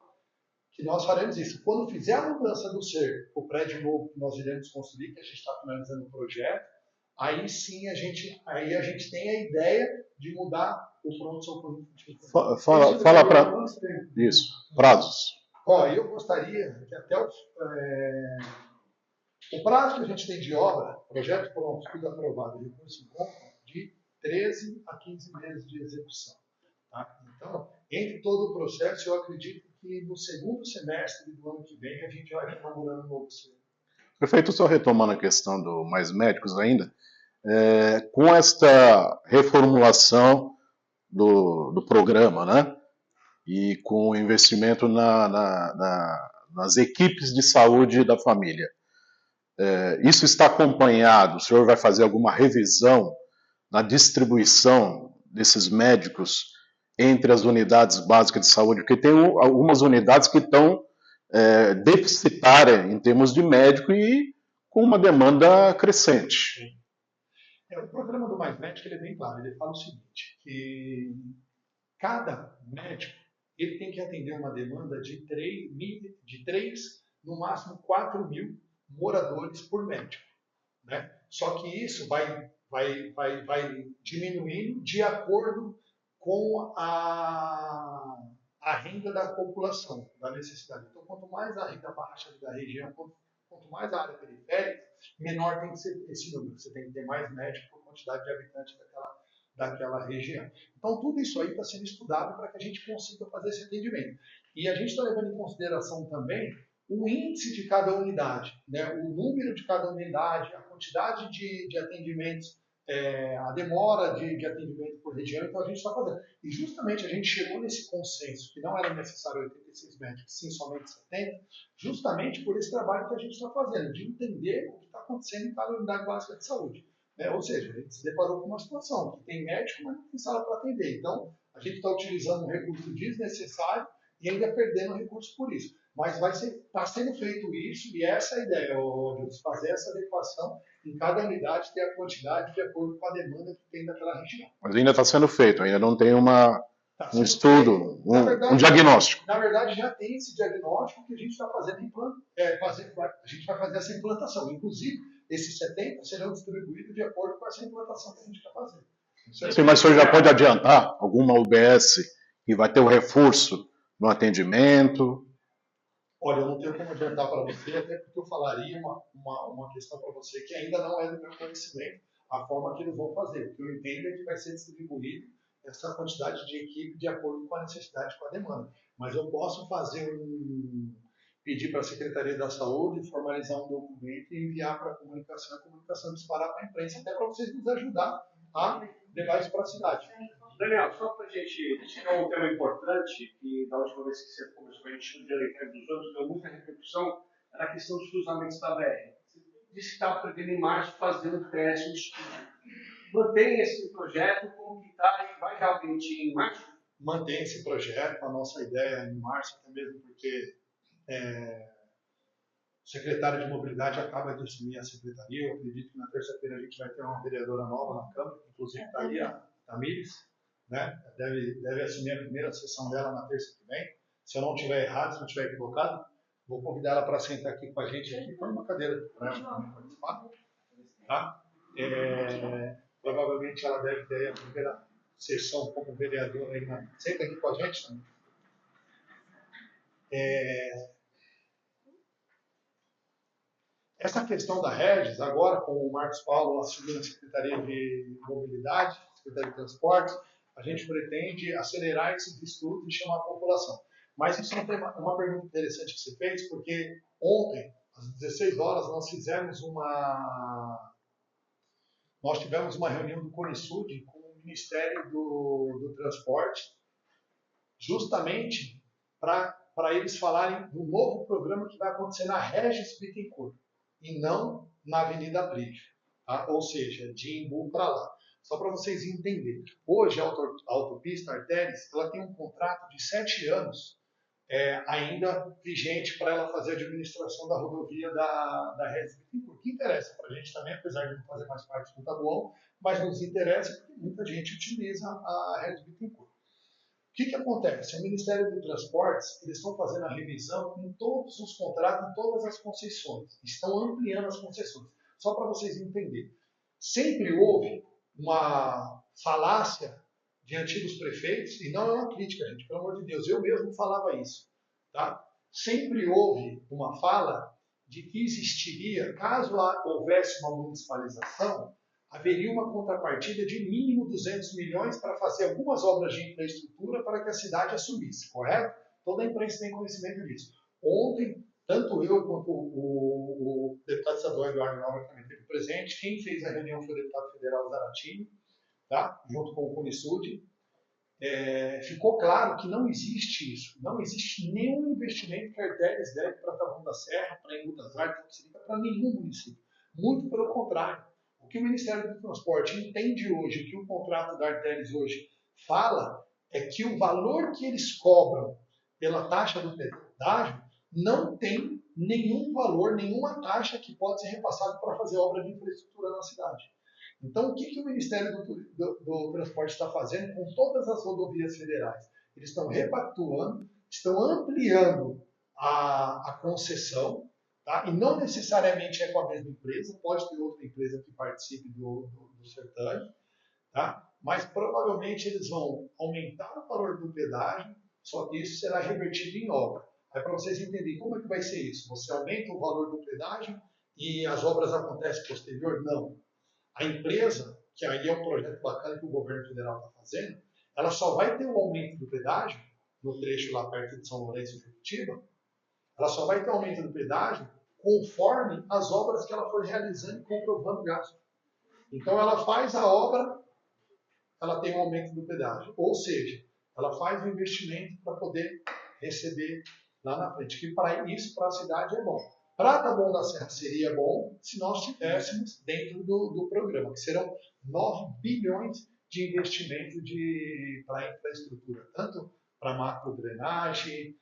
que nós faremos isso. Quando fizer a mudança do SER, o prédio novo que nós iremos construir, que a gente está finalizando o projeto, aí sim a gente tem a ideia de mudar o pronto-socorro. Fala para isso, prazos. Ó, eu gostaria que até o prazo que a gente tem de obra, projeto pronto, tudo aprovado, recurso em conta, de 13 a 15 meses de execução. Tá? Então, entre todo o processo, eu acredito que no segundo semestre do ano que vem a gente vai estar inaugurando um novo SER. Prefeito, só retomando a questão do Mais Médicos ainda, com esta reformulação do programa, né, e com o investimento nas equipes de saúde da família, isso está acompanhado? O senhor vai fazer alguma revisão na distribuição desses médicos entre as unidades básicas de saúde? Porque tem algumas unidades que estão deficitárias em termos de médico e com uma demanda crescente. O programa do Mais Médico ele é bem claro, ele fala o seguinte, que cada médico ele tem que atender uma demanda de 3, no máximo 4 mil moradores por médico. Né? Só que isso vai diminuindo de acordo com a renda da população, da necessidade. Então, quanto mais a renda baixa da região, quanto mais a área periférica, menor tem que ser esse número. Você tem que ter mais médicos por quantidade de habitantes daquela região. Então, tudo isso aí está sendo estudado para que a gente consiga fazer esse atendimento. E a gente está levando em consideração também o índice de cada unidade, né? O número de cada unidade, a quantidade de atendimentos, a demora de atendimento por região, então a gente está fazendo. E justamente a gente chegou nesse consenso que não era necessário 86 médicos, sim somente 70, justamente por esse trabalho que a gente está fazendo, de entender o que está acontecendo em cada unidade básica de saúde. Ou seja, a gente se deparou com uma situação que tem médico, mas não tem sala para atender. Então, a gente está utilizando um recurso desnecessário e ainda perdendo recurso por isso. Mas está sendo feito isso, e essa é a ideia, de fazer essa adequação em cada unidade, ter a quantidade de acordo com a demanda que tem daquela região. Mas ainda está sendo feito, ainda não tem um estudo, um diagnóstico. Na verdade, já tem esse diagnóstico que a gente está fazendo, a gente vai fazer essa implantação. Inclusive, esses 70 serão distribuídos de acordo com essa implantação que a gente está fazendo. Sim, mas o senhor já pode adiantar alguma UBS que vai ter o reforço no atendimento? Olha, eu não tenho como adiantar para você, até porque eu falaria uma questão para você que ainda não é do meu conhecimento, a forma que eles vão fazer. O que eu entendo é que vai ser distribuído essa quantidade de equipe de acordo com a necessidade, com a demanda. Mas eu posso pedir para a Secretaria da Saúde formalizar um documento e enviar para a comunicação disparar para a imprensa, até para vocês nos ajudar a levar isso para a cidade. Daniel, só para a gente chegar a um tema importante, que da última vez que você conversou, a gente no Direito dos Outros deu muita repercussão, era a questão dos cruzamentos da BR. Você disse que estava pretendendo em março fazer um teste, um estudo. Mantém esse projeto como que está e vai realmente em março? Mantém esse projeto, a nossa ideia é em março, até mesmo porque o secretário de Mobilidade acaba de assumir a secretaria. Eu acredito que na terça-feira a gente vai ter uma vereadora nova na Câmara, inclusive está ali a Tamires, né? Deve assumir a primeira sessão dela na terça que vem. Se eu não estiver errado, se não estiver equivocado, vou convidar ela para sentar aqui com a gente, aqui, põe uma cadeira para ela também participar. Tá? Provavelmente ela deve ter a primeira sessão como vereadora aí na... Senta aqui com a gente também. Essa questão da Regis, agora com o Marcos Paulo assumindo a Secretaria de Mobilidade, Secretaria de Transportes, a gente pretende acelerar esses estudos e chamar a população. Mas isso é uma pergunta interessante que você fez, porque ontem, às 16 horas, nós tivemos uma reunião do Conisud com o Ministério do Transporte, justamente para eles falarem do novo programa que vai acontecer na Regis Bittencourt e não na Avenida Brígio, tá? Ou seja, de Imbu para lá. Só para vocês entenderem. Hoje a autopista Artéries ela tem um contrato de 7 anos ainda vigente para ela fazer a administração da rodovia da Regis Bittencourt, que interessa para a gente também, apesar de não fazer mais parte do tabuão, mas nos interessa porque muita gente utiliza a Regis Bittencourt. O que acontece? O Ministério do Transportes, eles estão fazendo a revisão em todos os contratos, em todas as concessões. Estão ampliando as concessões. Só para vocês entenderem. Sempre houve uma falácia de antigos prefeitos, e não é uma crítica, gente, pelo amor de Deus, eu mesmo falava isso. Tá? Sempre houve uma fala de que existiria, caso houvesse uma municipalização, haveria uma contrapartida de mínimo 200 milhões para fazer algumas obras de infraestrutura para que a cidade assumisse, correto? Toda a imprensa tem conhecimento disso. Ontem, tanto eu quanto o deputado estadual Eduardo Nobre também esteve presente. Quem fez a reunião foi o deputado federal Zaratini, tá? Junto com o Conisud. Ficou claro que não existe isso. Não existe nenhum investimento que a Artéries deve para Taboão da Serra, para Embu das Artes, para nenhum município. Muito pelo contrário. O que o Ministério do Transporte entende hoje, o que o contrato da Artéries hoje fala, é que o valor que eles cobram pela taxa do pedágio não tem nenhum valor, nenhuma taxa que pode ser repassada para fazer obra de infraestrutura na cidade. Então, o que o Ministério do Transporte está fazendo com todas as rodovias federais? Eles estão repactuando, estão ampliando a concessão, tá? E não necessariamente é com a mesma empresa, pode ter outra empresa que participe do certame, tá? Mas provavelmente eles vão aumentar o valor do pedágio, só que isso será revertido em obra. Aí para vocês entenderem como é que vai ser isso, você aumenta o valor do pedágio e as obras acontecem posterior? Não. A empresa, que aí é um projeto bacana que o governo federal está fazendo, ela só vai ter o aumento do pedágio, no trecho lá perto de São Lourenço e Curitiba, ela só vai ter o aumento do pedágio conforme as obras que ela for realizando e comprovando o gasto. Então ela faz a obra, ela tem um aumento do pedágio. Ou seja, ela faz o investimento para poder receber lá na frente. Que para isso, para a cidade, é bom. Para Taboão da Serra seria bom se nós tivéssemos dentro do programa, que serão 9 bilhões de investimento para infraestrutura, tanto para macro-drenagem,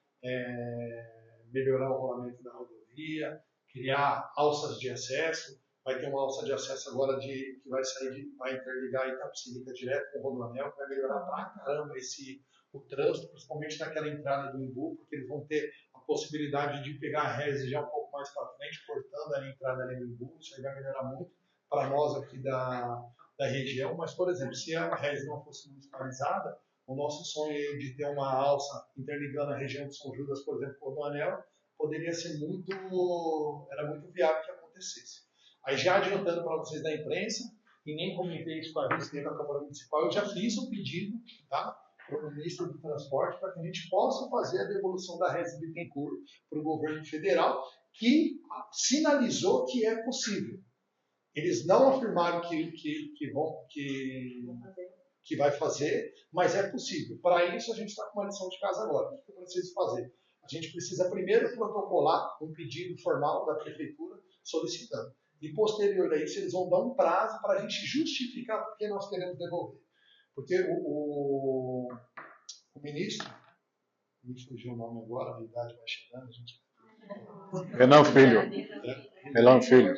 melhorar o rolamento da rodovia, criar alças de acesso. Vai ter uma alça de acesso agora que vai interligar Itapecerica direto com o Rodoanel, que vai melhorar pra caramba o trânsito, principalmente naquela entrada do Imbu, porque eles vão ter a possibilidade de pegar a Regis já um pouco mais para frente, cortando a entrada ali do Imbu. Isso aí vai melhorar muito para nós aqui da região. Mas, por exemplo, se a Regis não fosse municipalizada, O nosso sonho de ter uma alça interligando a região de São Judas, por exemplo, com o Anel, poderia ser era muito viável que acontecesse. Aí já adiantando para vocês da imprensa, e nem comentei isso com a vice da Câmara Municipal, eu já fiz um pedido, tá, para o ministro do Transporte para que a gente possa fazer a devolução da Regis Bittencourt para o governo federal, que sinalizou que é possível. Eles não afirmaram que vai fazer, mas é possível. Para isso, a gente está com uma lição de casa agora. O que eu preciso fazer? A gente precisa primeiro protocolar um pedido formal da prefeitura solicitando. E posterior a isso, eles vão dar um prazo para a gente justificar por que nós queremos devolver. Porque o ministro, me fugiu o nome agora, a idade vai chegando, a gente... Renan Filho. Renan Filho.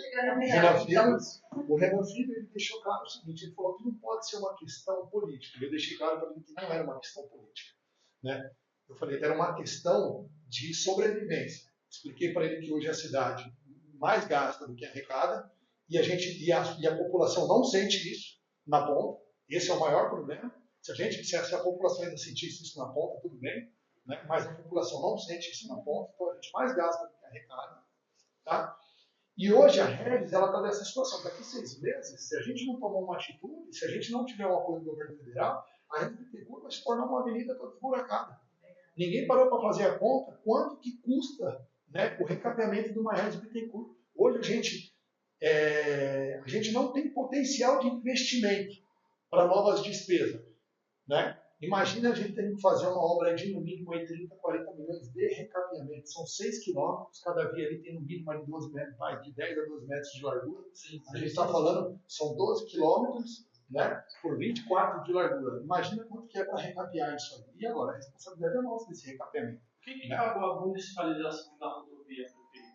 O Renan Filho ele deixou claro o seguinte, ele falou que não pode ser uma questão política. Eu deixei claro para ele que não era uma questão política. Né? Eu falei que era uma questão de sobrevivência. Expliquei para ele que hoje a cidade mais gasta do que arrecada e a população não sente isso na ponta. Esse é o maior problema. Se a população ainda sentisse isso na ponta, tudo bem, né? Mas a população não sente isso na ponta, então a gente mais gasta do que arrecada. Tá? E hoje a Regis está nessa situação. Daqui 6 meses, se a gente não tomar uma atitude, se a gente não tiver um apoio do governo federal, a Regis Bittencourt vai se tornar uma avenida toda esburacada. Ninguém parou para fazer a conta quanto que custa, né, o recapeamento de uma Regis Bittencourt. Hoje a gente não tem potencial de investimento para novas despesas. Né? Imagina a gente tendo que fazer uma obra de no mínimo 30, 40 milhões de recapeamento. São 6 quilômetros, cada via ali tem no mínimo de 12 metros, de 10 a 12 metros de largura. A gente está falando, são 12 quilômetros, né, por 24 de largura. Imagina quanto que é para recapear isso aí. E agora, a responsabilidade é nossa desse recapeamento. Quem que pagou a municipalização da rodovia, prefeito?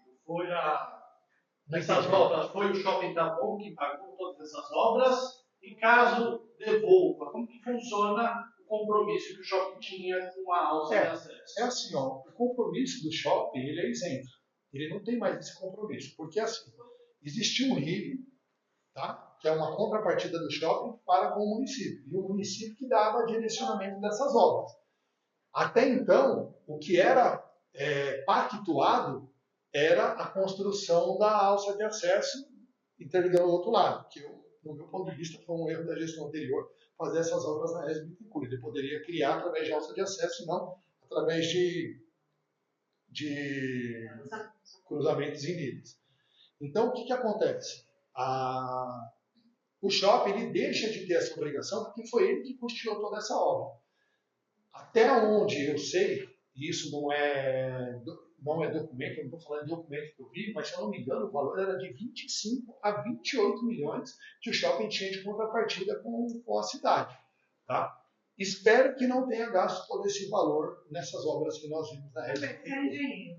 Nessas obras, foi o Shopping Taboão que pagou todas essas obras? E caso devolva, como que funciona o compromisso que o shopping tinha com a alça de acesso? É assim, ó, o compromisso do shopping ele é isento. Ele não tem mais esse compromisso. Porque assim, existiu um RIB, tá? Que é uma contrapartida do shopping para com o município. E o município que dava direcionamento dessas obras. Até então, o que era pactuado era a construção da alça de acesso interligando ao outro lado, que no meu ponto de vista, foi um erro da gestão anterior fazer essas obras na Regis Bittencourt. Ele poderia criar através de alça de acesso, não através de cruzamentos em níveis. Então, o que acontece? O shopping ele deixa de ter essa obrigação porque foi ele que custeou toda essa obra. Até onde eu sei, e isso não é documento, eu não estou falando de documento que eu vi, mas se eu não me engano, o valor era de 25 a 28 milhões que o shopping tinha de contrapartida com a cidade. Tá? Espero que não tenha gasto todo esse valor nessas obras que nós vimos na Regis.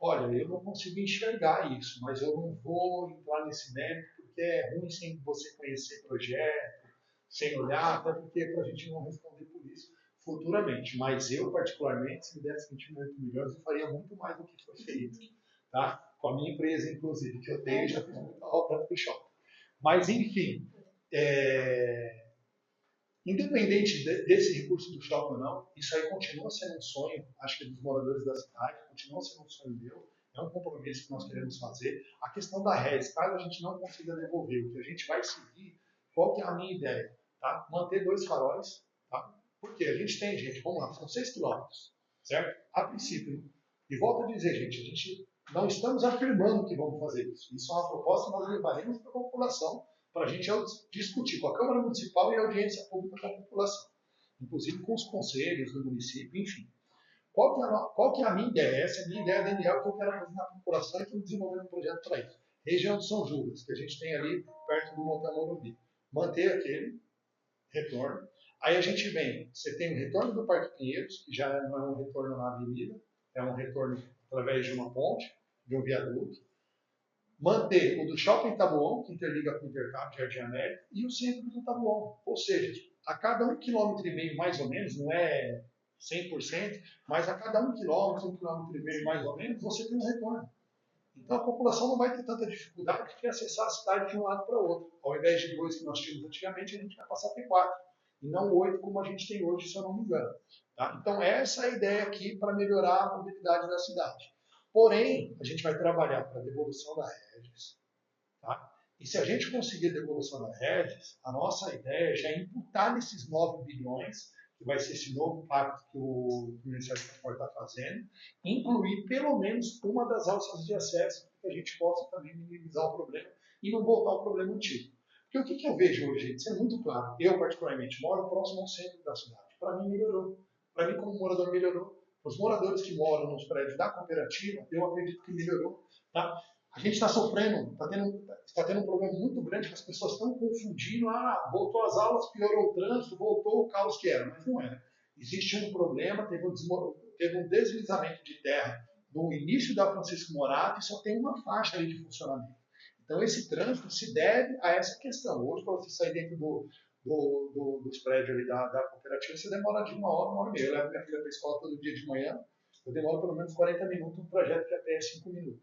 Olha, eu não consigo enxergar isso, mas eu não vou entrar nesse mérito porque é ruim sem você conhecer projeto, sem olhar, até porque para a gente não responder por isso futuramente. Mas eu, particularmente, se me desse 28 milhões, eu faria muito mais do que foi feito. Tá? Com a minha empresa, inclusive, que eu tenho, já fiz muita obra para o shopping. Mas, enfim, independente desse recurso do shopping ou não, isso aí continua sendo um sonho, acho que dos moradores da cidade, continua sendo um sonho meu, é um compromisso que nós queremos fazer. A questão da Regis, caso a gente não consiga devolver, o que a gente vai seguir, qual que é a minha ideia? Tá? Manter 2 faróis, tá? Porque a gente tem, gente, vamos lá, são 6 quilômetros, certo? A princípio, e volto a dizer, gente, a gente não estamos afirmando que vamos fazer isso. Isso é uma proposta que nós levaremos para a população, para a gente discutir com a Câmara Municipal e a audiência pública com a população, inclusive com os conselhos do município, enfim. Qual que é a minha ideia? Essa é a minha ideia, Daniel, que eu quero apresentar para a população e estou desenvolvendo um projeto para isso. Região de São Judas, que a gente tem ali perto do Motel Morumbi. Manter aquele retorno. Aí a gente vem, você tem o retorno do Parque Pinheiros, que já não é um retorno na avenida, é um retorno através de uma ponte, de um viaduto. Manter o do Shopping Taboão, que interliga com o Intercap Jardim América, e o centro do Taboão. Ou seja, a cada 1,5 km mais ou menos, não é 100%, mas a cada 1 km, 1,5 km mais ou menos, você tem um retorno. Então a população não vai ter tanta dificuldade de acessar a cidade de um lado para o outro. Ao invés de 2 que nós tínhamos antigamente, a gente vai passar a ter 4. e não 8 como a gente tem hoje, se eu não me engano. Tá? Então, essa é a ideia aqui para melhorar a mobilidade da cidade. Porém, a gente vai trabalhar para a devolução da Regis. Tá? E se a gente conseguir a devolução da Regis, a nossa ideia já é imputar nesses 9 bilhões, que vai ser esse novo pacto que o Ministério do Transporte está fazendo, incluir pelo menos uma das alças de acesso, para que a gente possa também minimizar o problema e não voltar ao problema antigo. Porque o que eu vejo hoje, gente, isso é muito claro. Eu, particularmente, moro próximo ao centro da cidade. Para mim, melhorou. Para mim, como morador, melhorou. Os moradores que moram nos prédios da cooperativa, eu acredito que melhorou. Tá? A gente está sofrendo, está tendo um problema muito grande que as pessoas estão confundindo. Voltou as aulas, piorou o trânsito, voltou o caos que era. Mas não era. Existe um problema, teve um deslizamento de terra no início da Francisco Morato e só tem uma faixa ali de funcionamento. Então, esse trânsito se deve a essa questão. Hoje, para você sair dentro dos prédios ali da cooperativa, você demora de 1 hora, 1 hora e meia. Eu levo minha filha para a escola todo dia de manhã, eu demoro pelo menos 40 minutos, um trajeto que até é 5 minutos.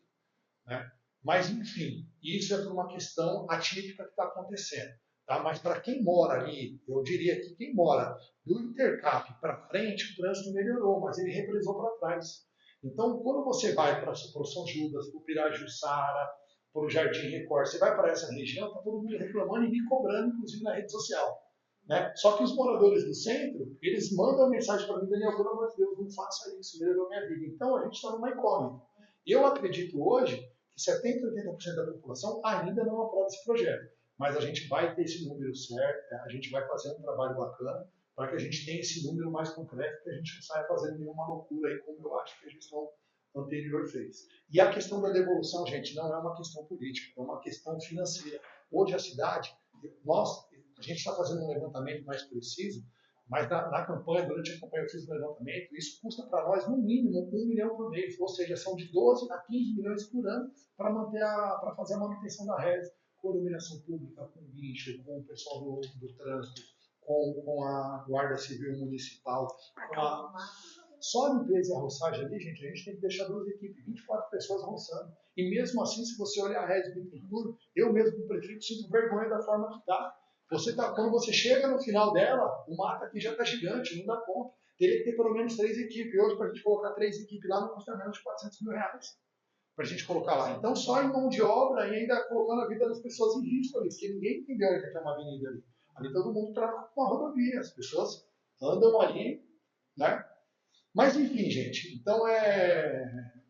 Né? Mas, enfim, isso é por uma questão atípica que está acontecendo. Tá? Mas para quem mora ali, eu diria que quem mora do Intercap para frente, o trânsito melhorou, mas ele represou para trás. Então, quando você vai para o São Judas, para o Pirajussara, para o Jardim Record, você vai para essa região, está todo mundo reclamando e me cobrando, inclusive na rede social. Né? Só que os moradores do centro, eles mandam mensagem para mim, Daniel, pelo amor de Deus, não faça isso, melhorou minha vida. Então, a gente está numa incógnita. Eu acredito hoje que 70% a 80% da população ainda não aprova esse projeto. Mas a gente vai ter esse número certo, a gente vai fazer um trabalho bacana para que a gente tenha esse número mais concreto, que a gente não saia fazendo nenhuma loucura aí, como eu acho que a gestão anterior fez. E a questão da devolução, gente, não é uma questão política, é uma questão financeira. Hoje a cidade, a gente está fazendo um levantamento mais preciso, mas na campanha, durante a campanha eu fiz um levantamento, isso custa para nós no mínimo 1 milhão por mês, ou seja, são de 12 a 15 milhões por ano para fazer a manutenção da rede, com iluminação pública, com guincho, com o pessoal do trânsito, com a Guarda Civil Municipal, só a limpeza e a roçagem ali, gente, a gente tem que deixar 2 equipes, 24 pessoas roçando. E mesmo assim, se você olhar a rede do futuro, eu mesmo, como prefeito, sinto vergonha da forma que está. Quando você chega no final dela, o mato aqui já está gigante, não dá conta. Teria que ter pelo menos 3 equipes. Hoje, para a gente colocar 3 equipes lá, não custa menos de 400 mil reais. Para a gente colocar lá. Então, só em mão de obra e ainda colocando a vida das pessoas em risco ali, porque ninguém entendeu que é uma avenida ali. Ali todo mundo trata com uma rodovia, as pessoas andam ali, né? Mas, enfim, gente, então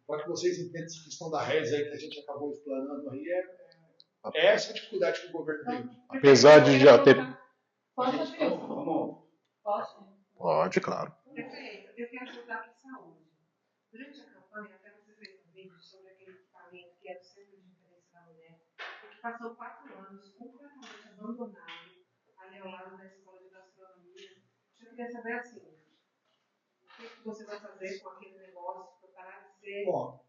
para que vocês entendam essa questão da reza aí que a gente acabou explanando aí, é essa a dificuldade que o governo tem. Apesar de já ter... Posso? Pode, claro. Prefeito, eu quero voltar para a saúde. Durante a campanha, até você fez um vídeo sobre aquele equipamento que é do Centro de Interesse da Mulher, e que passou 4 anos completamente abandonado ali ao lado da Escola de Gastronomia. Eu queria saber assim, o que você vai fazer com aquele negócio para parar de ser... Bom,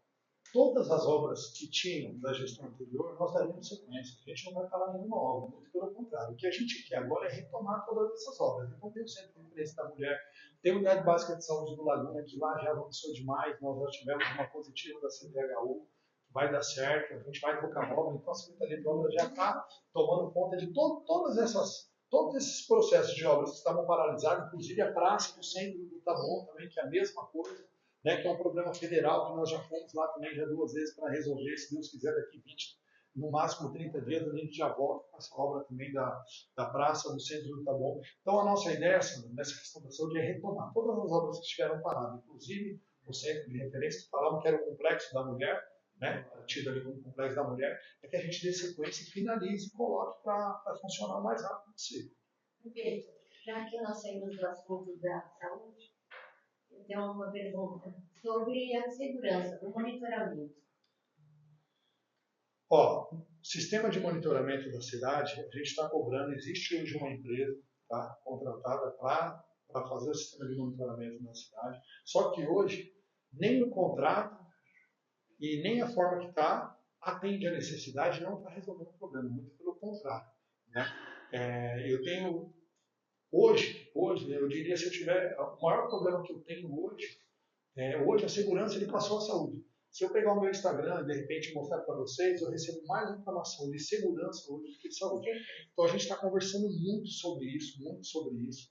todas as obras que tinham da gestão anterior, nós daríamos sequência. A gente não vai parar nenhuma obra, muito pelo contrário. O que a gente quer agora é retomar todas essas obras. Então, tem o Centro de Interesse da Mulher, tem a Unidade Básica de Saúde do Laguna, que lá já avançou demais, nós já tivemos uma positiva da CDHU, que vai dar certo, a gente vai tocar obra, então a Secretaria de Obras já está tomando conta de todos esses processos de obras que estavam paralisados, inclusive a praça do centro do Taboão também, que é a mesma coisa, né, que é um problema federal, que nós já fomos lá também já 2 vezes para resolver, se Deus quiser, daqui 20, no máximo 30 dias, a gente já volta com essa obra também da praça do centro do Taboão. Então a nossa ideia nessa questão da saúde é retomar todas as obras que estiveram paradas, inclusive o centro de referência, que falavam que era o complexo da mulher, né, tido ali como complexo da mulher, é que a gente dê sequência e finalize e coloque para funcionar o mais rápido possível. Perfeito. Já que nós saímos do assunto da saúde, eu tenho uma pergunta sobre a segurança, o monitoramento. Sistema de monitoramento da cidade, a gente está cobrando, existe hoje uma empresa contratada para fazer o sistema de monitoramento na cidade, só que hoje nem o contrato e nem a forma que está atende a necessidade, não está resolvendo o problema, muito pelo contrário. Né? Eu tenho, hoje, eu diria, se eu tiver, o maior problema que eu tenho hoje a segurança ele passou à saúde. Se eu pegar o meu Instagram e de repente mostrar para vocês, eu recebo mais informação de segurança hoje do que de saúde. Então a gente está conversando muito sobre isso,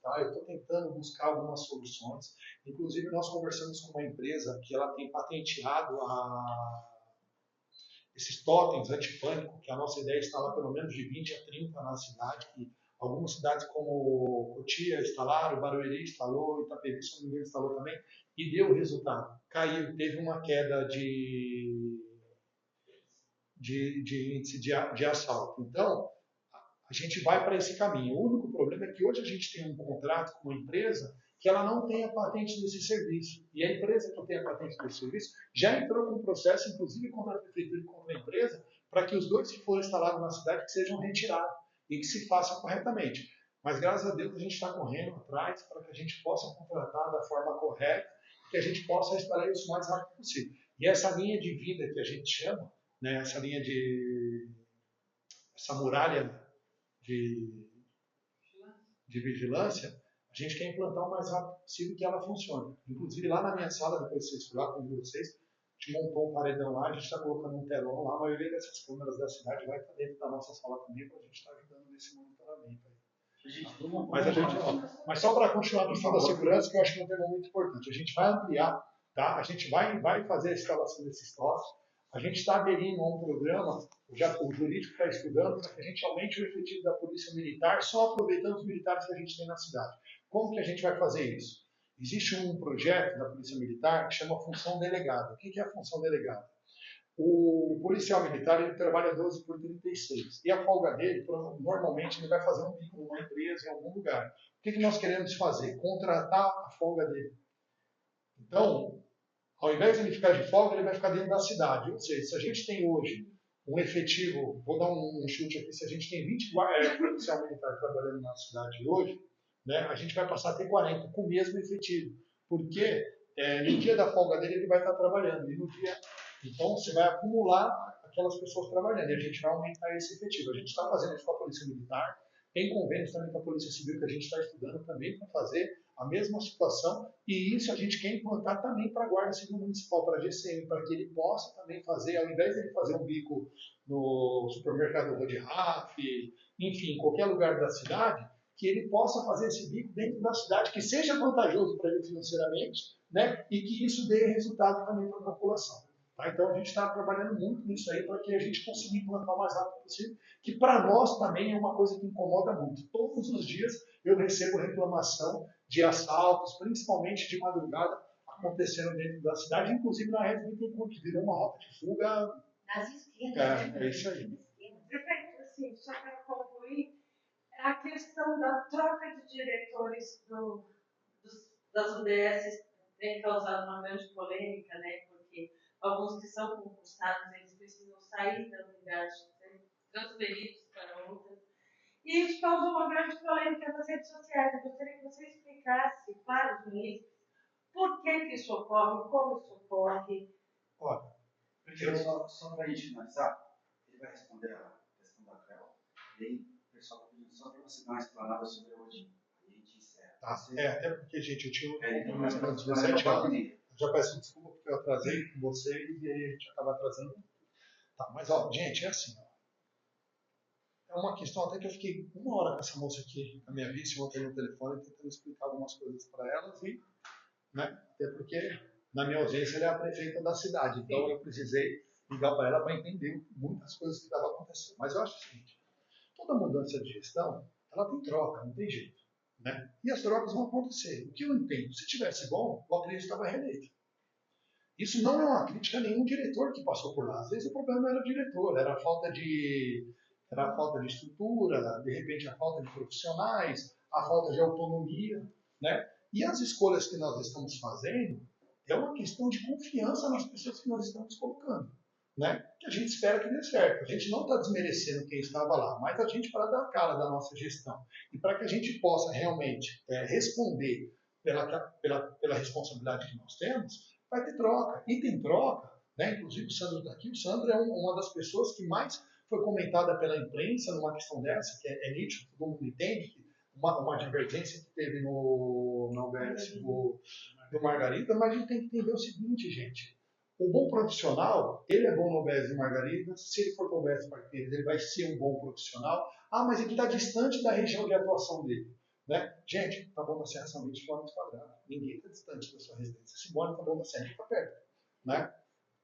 tá? Eu estou tentando buscar algumas soluções. Inclusive nós conversamos com uma empresa que ela tem patenteado esses totens antipânico, que a nossa ideia é instalar pelo menos de 20 a 30 na cidade, que algumas cidades como Cotia instalaram, Barueri instalou, Itapevi, se não me engano, instalou também, e deu resultado. Caiu, teve uma queda de índice de assalto. Então, a gente vai para esse caminho. O único problema é que hoje a gente tem um contrato com uma empresa que ela não tem a patente desse serviço. E a empresa que tem a patente desse serviço já entrou com um processo, inclusive contra a prefeitura e contra a empresa, para que os dois que foram instalados na cidade que sejam retirados e que se faça corretamente. Mas, graças a Deus, a gente está correndo atrás para que a gente possa contratar da forma correta, que a gente possa instalar isso o mais rápido possível. E essa linha de vida que a gente chama, né, essa muralha de vigilância, a gente quer implantar o mais rápido possível que ela funcione. Inclusive, lá na minha sala, depois que vocês foram lá, com vocês, a gente montou um paredão lá, a gente está colocando um telão lá, a maioria dessas câmeras da cidade vai estar dentro da nossa sala também, para a gente estar ajudando nesse monitoramento aí. Mas só para continuar a questão da segurança, que eu acho que é um tema muito importante. A gente vai ampliar, tá? A gente vai fazer a instalação desses TOS. A gente está aderindo a um programa, o jurídico está estudando, para que a gente aumente o efetivo da Polícia Militar, só aproveitando os militares que a gente tem na cidade. Como que a gente vai fazer isso? Existe um projeto da Polícia Militar que chama Função Delegada. O que é a Função Delegada? O policial militar ele trabalha 12 por 36. E a folga dele, normalmente, ele vai fazer um bico numa empresa, em algum lugar. O que nós queremos fazer? Contratar a folga dele. Então, ao invés de ele ficar de folga, ele vai ficar dentro da cidade. Ou seja, se a gente tem hoje um efetivo, vou dar um chute aqui, se a gente tem 20 policial militar trabalhando na cidade hoje, né, a gente vai passar a ter 40 com o mesmo efetivo. Porque no dia da folga dele ele vai estar trabalhando. E no dia... Então, você vai acumular aquelas pessoas trabalhando e a gente vai aumentar esse efetivo. A gente está fazendo isso com a Polícia Militar, tem convênios também com a Polícia Civil que a gente está estudando também para fazer a mesma situação, e isso a gente quer implantar também para a Guarda Civil Municipal, para a GCM, para que ele possa também fazer, ao invés de ele fazer um bico no supermercado Rua de Raf, enfim, em qualquer lugar da cidade, que ele possa fazer esse bico dentro da cidade, que seja vantajoso para ele financeiramente, né, e que isso dê resultado também para a população. Tá? Então, a gente está trabalhando muito nisso aí para que a gente consiga implantar o mais rápido possível, que para nós também é uma coisa que incomoda muito. Todos os dias eu recebo reclamação de assaltos, principalmente de madrugada, acontecendo dentro da cidade, inclusive na região que virou uma rota de fuga. Nas esquinas. É isso aí. Prefeito, assim, só para concluir, a questão da troca de diretores das UBS tem causado uma grande polêmica, né? Porque alguns que são concursados, eles precisam sair da unidade, ser transferidos para outras. E isso causou uma grande polêmica nas redes sociais. Eu gostaria que você explicasse para os munícipes por que isso ocorre, como isso ocorre. Olha, primeiro, só para a gente finalizar, ele vai responder a questão da CREO. E aí, o pessoal está pedindo só para você dar uma explanada sobre a Odin. Aí a gente encerra. Tá. Até porque, gente, eu tinha mais ou menos 17 anos. Já peço desculpa porque eu atrasei com vocês e aí a gente acaba atrasando. Tá, mas, ó, gente, é assim, ó. É uma questão até que eu fiquei uma hora com essa moça aqui, a minha vice, ontem no telefone, tentando explicar algumas coisas para elas, e, né, até porque, na minha ausência, ela é a prefeita da cidade, então eu precisei ligar para ela para entender muitas coisas que estavam acontecendo. Mas eu acho o seguinte, toda mudança de gestão, ela tem troca, não tem jeito, né? E as trocas vão acontecer. O que eu entendo, se tivesse bom, o Aprílio estava reeleito. Isso não é uma crítica a nenhum diretor que passou por lá. Às vezes o problema não era o diretor, era a falta de estrutura, de repente a falta de profissionais, a falta de autonomia, né? E as escolhas que nós estamos fazendo é uma questão de confiança nas pessoas que nós estamos colocando, né? Que a gente espera que dê certo. A gente não está desmerecendo quem estava lá, mas a gente, para dar a cara da nossa gestão e para que a gente possa realmente responder pela responsabilidade que nós temos, vai ter troca. E tem troca, né? Inclusive o Sandro está aqui. O Sandro é uma das pessoas que mais foi comentada pela imprensa numa questão dessa, que é nítido, todo mundo entende, que uma divergência que teve no UBS do Margarida, mas a gente tem que entender o seguinte, gente, O bom profissional, ele é bom no OBS de Margaridas, se ele for para o OBS Parqueiros, ele vai ser um bom profissional. Ah, mas ele está distante da região de atuação dele. Né? Gente, Taboão da Serra são 20 km². Ninguém está distante da sua residência. Se mora em Taboão da Serra, ele está perto. Né?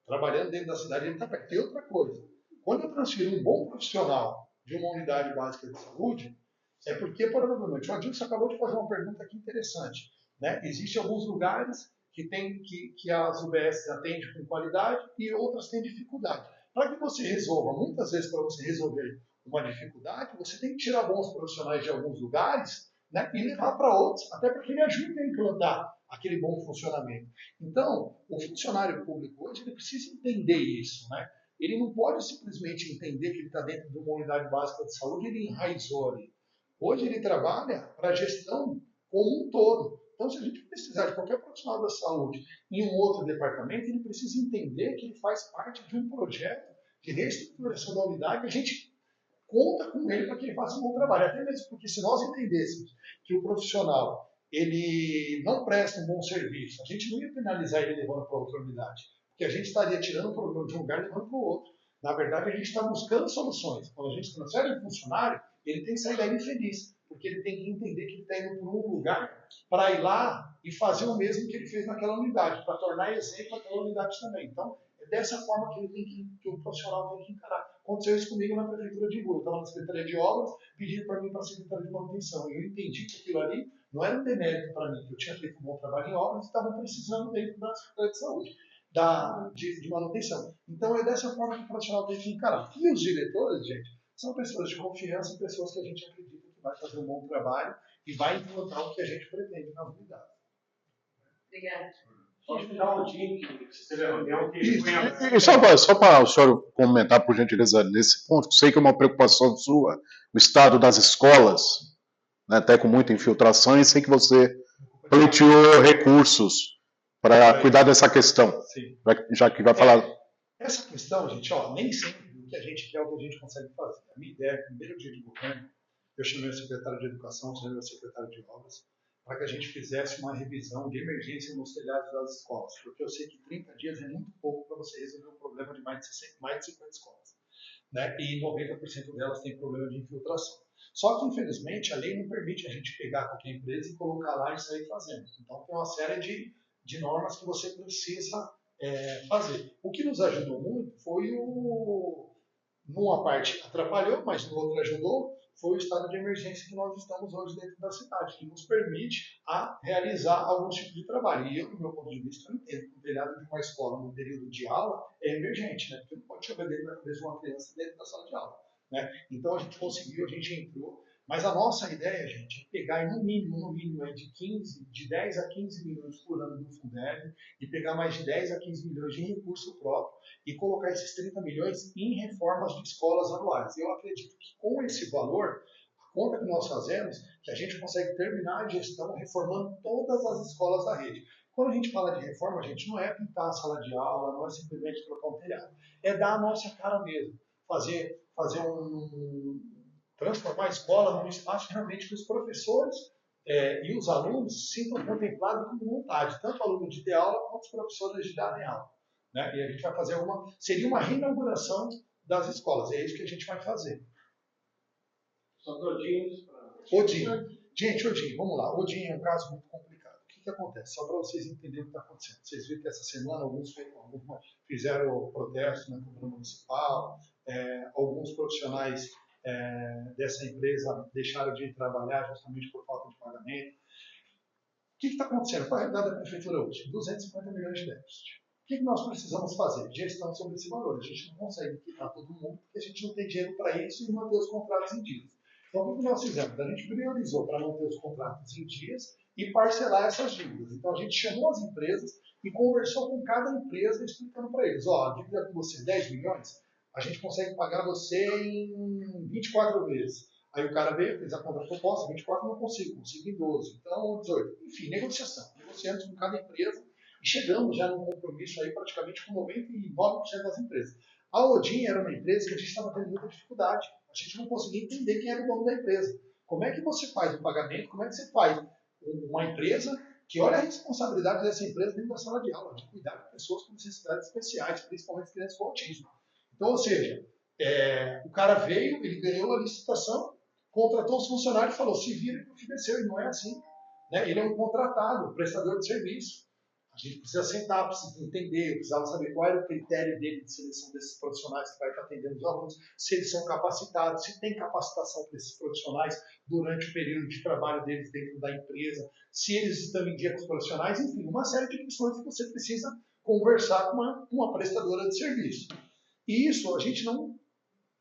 Trabalhando dentro da cidade, ele está perto. Tem outra coisa. Quando eu transfiro um bom profissional de uma unidade básica de saúde, é porque, provavelmente, o Adilson acabou de fazer uma pergunta aqui interessante. Né? Existem alguns lugares que as UBS atendem com qualidade e outras têm dificuldade. Para que você resolva, muitas vezes para você resolver uma dificuldade, você tem que tirar bons profissionais de alguns lugares, né, e levar para outros, até para que ele ajude a implantar aquele bom funcionamento. Então, o funcionário público hoje ele precisa entender isso. Né? Ele não pode simplesmente entender que ele está dentro de uma unidade básica de saúde e ele enraizou ali. Hoje ele trabalha para a gestão como um todo. Então, se a gente precisar de qualquer profissional da saúde em um outro departamento, ele precisa entender que ele faz parte de um projeto de reestruturação da unidade. A gente conta com ele para que ele faça um bom trabalho. Até mesmo porque se nós entendêssemos que o profissional ele não presta um bom serviço, a gente não ia penalizar ele levando para outra unidade. Porque a gente estaria tirando o problema de um lugar e levando para o outro. Na verdade, a gente está buscando soluções. Quando a gente transfere um funcionário, ele tem que sair daí feliz. Porque ele tem que entender que ele está indo para um lugar para ir lá e fazer o mesmo que ele fez naquela unidade, para tornar exemplo aquela unidade também. Então, é dessa forma que o profissional tem que encarar. Aconteceu isso comigo na Prefeitura de Rua. Eu estava na Secretaria de Obras, pedindo para mim para a Secretaria de Manutenção. E eu entendi que aquilo ali não era um demérito para mim, que eu tinha feito um bom trabalho em obras e estava precisando dentro da Secretaria de Saúde, de manutenção. Então, é dessa forma que o profissional tem que encarar. E os diretores, gente, são pessoas de confiança, pessoas que a gente acredita que vai fazer um bom trabalho e vai implantar o que a gente pretende na unidade. Obrigada. Só explicar um dia que você teve a reunião que E só para o senhor comentar, por gentileza, nesse ponto, sei que é uma preocupação sua, o estado das escolas, né, até com muita infiltração, e sei que você pleiteou recursos para cuidar dessa questão, já que vai falar... Essa questão, gente, nem sempre o que a gente quer é o que a gente consegue fazer. A minha ideia, no primeiro dia de governo, eu chamei o secretário de Educação, chamei o secretário de Obras, para que a gente fizesse uma revisão de emergência nos telhados das escolas, porque eu sei que 30 dias é muito pouco para você resolver um problema de mais de 50 escolas. Né? E 90% delas têm problema de infiltração. Só que, infelizmente, a lei não permite a gente pegar qualquer empresa e colocar lá e sair fazendo. Então, tem uma série de normas que você precisa fazer. O que nos ajudou muito foi numa parte atrapalhou, mas no outro ajudou, foi o estado de emergência que nós estamos hoje dentro da cidade, que nos permite realizar algum tipo de trabalho. E eu, do meu ponto de vista, eu entendo que o telhado de uma escola no período de aula é emergente, né? Porque não pode chover dentro da cabeça de uma criança dentro da sala de aula. Né? Então a gente conseguiu, a gente entrou, mas a nossa ideia, gente, é pegar no mínimo de 10 a 15 milhões por ano do Fundeb e pegar mais de 10 a 15 milhões de recurso próprio e colocar esses 30 milhões em reformas de escolas anuais. Eu acredito que com esse valor, a conta que nós fazemos, que a gente consegue terminar a gestão reformando todas as escolas da rede. Quando a gente fala de reforma, a gente não é pintar a sala de aula, não é simplesmente trocar um telhado. É dar a nossa cara mesmo. Transformar a escola num espaço realmente que os professores e os alunos se sintam contemplados com vontade, tanto o aluno de ter aula quanto os professores de darem aula. Né? E a gente vai fazer seria uma reinauguração das escolas, é isso que a gente vai fazer. Só Odin. Gente, Odin, vamos lá. Odin é um caso muito complicado. O que acontece? Só para vocês entenderem o que está acontecendo. Vocês viram que essa semana alguns fizeram protesto na Câmara Municipal, alguns profissionais dessa empresa deixaram de trabalhar justamente por falta de pagamento. O que está acontecendo? Qual é a realidade da Prefeitura hoje? 250 milhões de déficit. O que nós precisamos fazer? Gestão sobre esse valor. A gente não consegue quitar todo mundo porque a gente não tem dinheiro para isso e manter os contratos em dias. Então, o que nós fizemos? A gente priorizou para manter os contratos em dias e parcelar essas dívidas. Então, a gente chamou as empresas e conversou com cada empresa explicando para eles, a dívida com você 10 milhões, a gente consegue pagar você em 24 vezes. Aí o cara veio, fez a contraproposta, 24 não consigo em 12, então 18. Enfim, negociação. Negociamos com cada empresa e chegamos já num compromisso aí praticamente com 99% das empresas. A Odin era uma empresa que a gente estava tendo muita dificuldade. A gente não conseguia entender quem era o dono da empresa. Como é que você faz o pagamento? Como é que você faz uma empresa que olha a responsabilidade dessa empresa dentro da sala de aula, de cuidar de pessoas com necessidades especiais, principalmente crianças com autismo. Então, ou seja, o cara veio, ele ganhou a licitação, contratou os funcionários e falou, se vira que o filho é seu, e não é assim. Né? Ele é um contratado, prestador de serviço. A gente precisa sentar, precisa entender, eu precisava saber qual era o critério dele de seleção desses profissionais que vai estar atendendo os alunos, se eles são capacitados, se tem capacitação para esses profissionais durante o período de trabalho deles dentro da empresa, se eles estão em dia com os profissionais, enfim, uma série de questões que você precisa conversar com uma prestadora de serviço. E isso a gente não...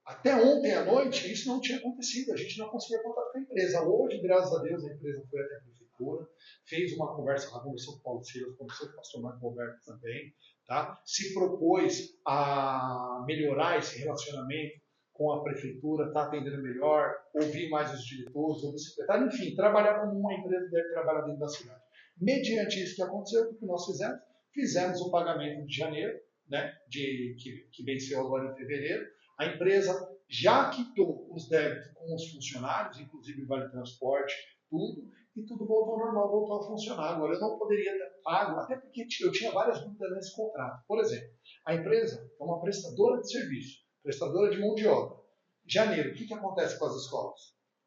Até ontem à noite, isso não tinha acontecido, a gente não conseguia contato com a empresa. Hoje, graças a Deus, a empresa foi até a prefeitura, fez uma conversa lá, conversou com o Paulo Silas, conversou com o pastor Marco Roberto também, tá? Se propôs a melhorar esse relacionamento com a prefeitura, está atendendo melhor, ouvir mais os diretores, ouvir o secretário, enfim, trabalhar como uma empresa deve trabalhar dentro da cidade. Mediante isso que aconteceu, o que nós fizemos? Fizemos o pagamento de janeiro, né, que venceu agora em fevereiro. A empresa já quitou os débitos com os funcionários, inclusive o vale transporte, tudo, e tudo voltou ao normal, voltou a funcionar. Agora, eu não poderia ter pago, até porque eu tinha várias dúvidas nesse contrato. Por exemplo, a empresa é uma prestadora de serviço, prestadora de mão de obra. Janeiro, o que acontece com as escolas?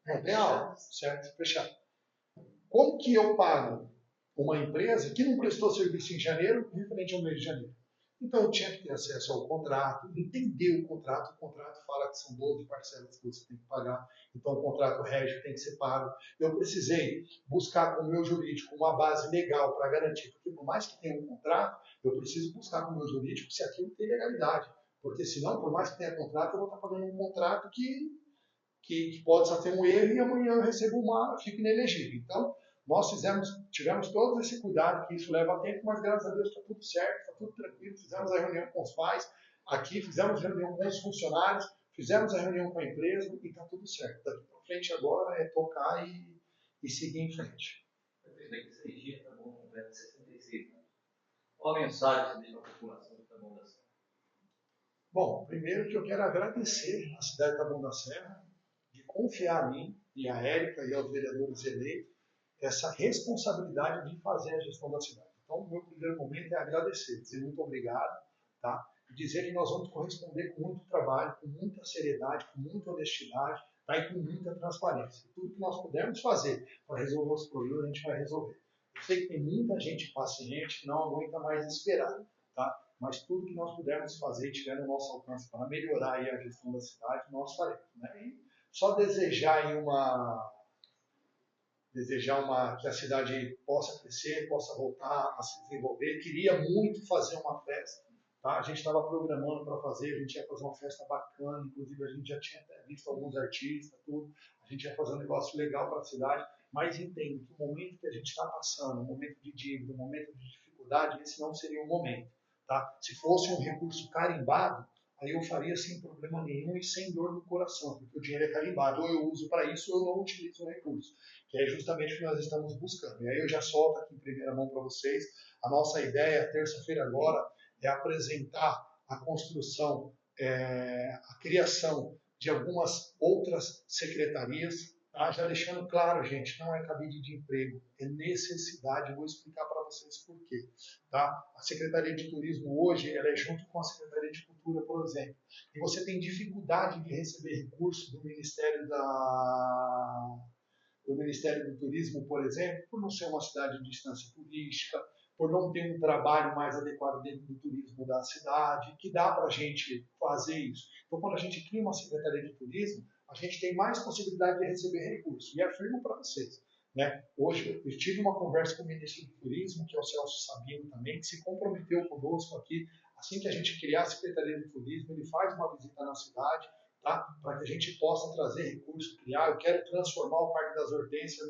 Não tem aula, certo? Fechado. Como que eu pago uma empresa que não prestou serviço em janeiro, referente ao mês de janeiro? Então, eu tinha que ter acesso ao contrato, entender o contrato fala que são 12 parcelas que você tem que pagar, então o contrato régio tem que ser pago. Eu precisei buscar com o meu jurídico uma base legal para garantir, porque por mais que tenha um contrato, eu preciso buscar com o meu jurídico se aquilo tem legalidade, porque senão, por mais que tenha contrato, eu vou estar pagando um contrato que pode só ter um erro e amanhã eu recebo fico inelegível. Então, nós tivemos todo esse cuidado, que isso leva tempo, mas graças a Deus está tudo certo, está tudo tranquilo. Fizemos a reunião com os pais aqui, fizemos a reunião com os funcionários, fizemos a reunião com a empresa e está tudo certo. Daqui para frente agora é tocar e seguir em frente. Daqui 6 dias está bom, completo 66 anos. Qual a mensagem você deixa para a população de Taboão da Serra? Bom, primeiro que eu quero agradecer à cidade de Taboão da Serra de confiar em mim e a Érica e aos vereadores eleitos essa responsabilidade de fazer a gestão da cidade. Então, o meu primeiro momento é agradecer, dizer muito obrigado, tá? E dizer que nós vamos corresponder com muito trabalho, com muita seriedade, com muita honestidade, tá? E com muita transparência. Tudo que nós pudermos fazer para resolver os problemas, a gente vai resolver. Eu sei que tem muita gente paciente que não aguenta mais esperar, tá? Mas tudo que nós pudermos fazer e tiver no nosso alcance para melhorar aí a gestão da cidade, nós faremos, né? E só desejar aí que a cidade possa crescer, possa voltar a se desenvolver. Queria muito fazer uma festa, tá? A gente estava programando para fazer, a gente ia fazer uma festa bacana, inclusive a gente já tinha até visto alguns artistas, tudo. A gente ia fazer um negócio legal para a cidade, mas entendo que o momento que a gente está passando, o momento de dívida, o momento de dificuldade, esse não seria o momento, tá? Se fosse um recurso carimbado, aí eu faria sem problema nenhum e sem dor no coração, porque o dinheiro é carimbado, ou eu uso para isso ou eu não utilizo o recurso, que é justamente o que nós estamos buscando. E aí eu já solto aqui em primeira mão para vocês, a nossa ideia, terça-feira agora, é apresentar a construção, a criação de algumas outras secretarias, tá? Já deixando claro, gente, não é cabide de emprego, é necessidade, eu vou explicar para vocês por quê. Tá? A Secretaria de Turismo hoje ela é junto com a Secretaria de Cultura, por exemplo, e você tem dificuldade de receber recursos do Ministério do Turismo, por exemplo, por não ser uma cidade de distância turística, por não ter um trabalho mais adequado dentro do turismo da cidade, que dá para a gente fazer isso. Então, quando a gente cria uma Secretaria de Turismo, a gente tem mais possibilidade de receber recursos. E afirmo para vocês, né? Hoje eu tive uma conversa com o ministro do Turismo, que é o Celso Sabino também, que se comprometeu conosco aqui, assim que a gente criar a Secretaria de Turismo, ele faz uma visita na cidade, tá? Para que a gente possa trazer recursos, criar. Eu quero transformar o Parque das Hortênsias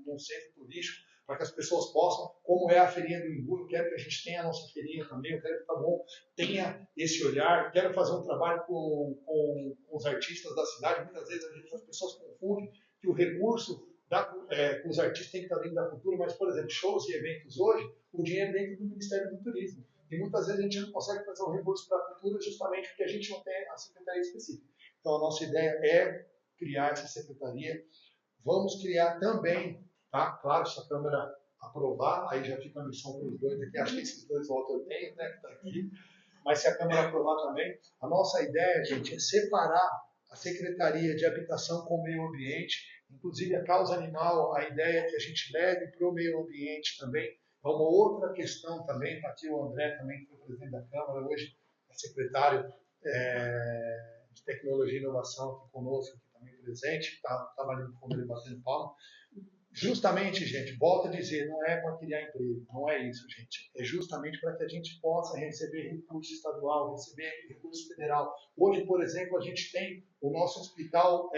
num centro turístico, para que as pessoas possam, como é a feirinha do Imbu, eu quero que a gente tenha a nossa feirinha também, eu quero que o Taboão tenha esse olhar, quero fazer um trabalho com os artistas da cidade. Muitas vezes as pessoas confundem que o recurso com os artistas tem que estar dentro da cultura, mas, por exemplo, shows e eventos hoje, o dinheiro é dentro do Ministério do Turismo. E muitas vezes a gente não consegue fazer um recurso para a cultura justamente porque a gente não tem a secretaria específica. Então, a nossa ideia é criar essa secretaria. Vamos criar também tá? Claro, se a Câmara aprovar, aí já fica a missão para os dois aqui. Acho que esses dois votos eu tenho, né, que está aqui. Mas se a Câmara aprovar também, a nossa ideia, gente, é separar a Secretaria de Habitação com o Meio Ambiente, inclusive a causa animal, a ideia é que a gente leve para o meio ambiente também. É uma outra questão também, está aqui o André também, que foi presidente da Câmara, hoje é secretário de Tecnologia e Inovação aqui conosco, aqui também presente, está ali no fundo, ele batendo palma. Justamente, gente, volto a dizer, não é para criar emprego, não é isso, gente. É justamente para que a gente possa receber recurso estadual, receber recurso federal. Hoje, por exemplo, a gente tem o nosso hospital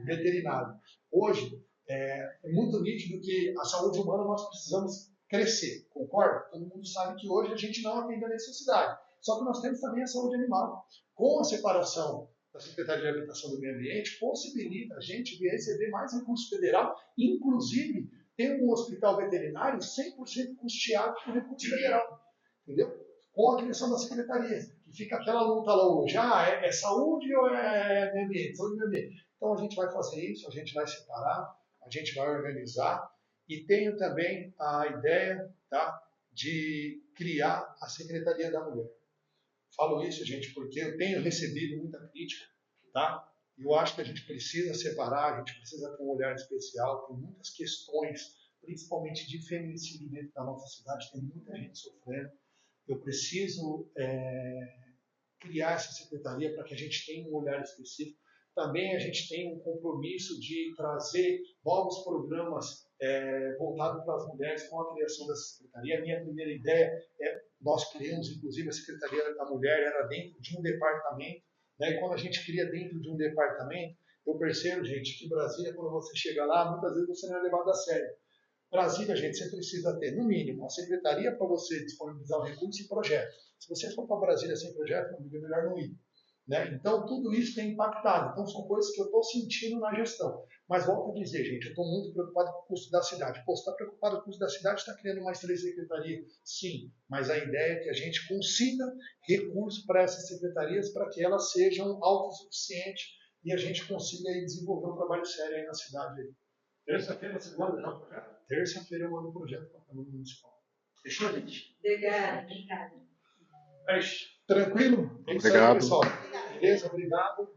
veterinário. Hoje, é muito nítido que a saúde humana nós precisamos crescer, concorda? Todo mundo sabe que hoje a gente não atende a necessidade. Só que nós temos também a saúde animal. Com a separação da Secretaria de Habitação do Meio Ambiente, possibilita a gente de receber mais recurso federal, inclusive ter um hospital veterinário 100% custeado por recurso federal, entendeu? Com a criação da Secretaria, que fica aquela luta lá hoje, é saúde ou é meio ambiente? Saúde e meio ambiente. Então a gente vai fazer isso, a gente vai separar, a gente vai organizar, e tenho também a ideia, tá, de criar a Secretaria da Mulher. Falo isso, gente, porque eu tenho recebido muita crítica, tá? Eu acho que a gente precisa separar, a gente precisa ter um olhar especial, tem muitas questões, principalmente de feminicídio dentro da nossa cidade, tem muita gente sofrendo. Eu preciso criar essa secretaria para que a gente tenha um olhar específico. Também a gente tem um compromisso de trazer novos programas voltados para as mulheres com a criação dessa secretaria. A minha primeira ideia nós criamos, inclusive, a Secretaria da Mulher era dentro de um departamento, né? E quando a gente cria dentro de um departamento, eu percebo, gente, que Brasília, quando você chega lá, muitas vezes você não é levado a sério. Brasília, gente, você precisa ter, no mínimo, uma secretaria para você disponibilizar o recurso e projeto. Se você for para Brasília sem projeto, é melhor não ir. Né? Então, tudo isso tem impactado. Então, são coisas que eu estou sentindo na gestão. Mas volto a dizer, gente, eu estou muito preocupado com o custo da cidade. Pô, você está preocupado com o custo da cidade, está criando mais 3 secretarias? Sim, mas a ideia é que a gente consiga recursos para essas secretarias para que elas sejam autossuficientes e a gente consiga aí desenvolver um trabalho sério aí na cidade. Aí. Terça-feira você manda já o projeto? Terça-feira eu mando o projeto para a Câmara Municipal. Fechou, gente? Obrigada. É isso. Tranquilo? É isso aí, pessoal. Beleza? Obrigado.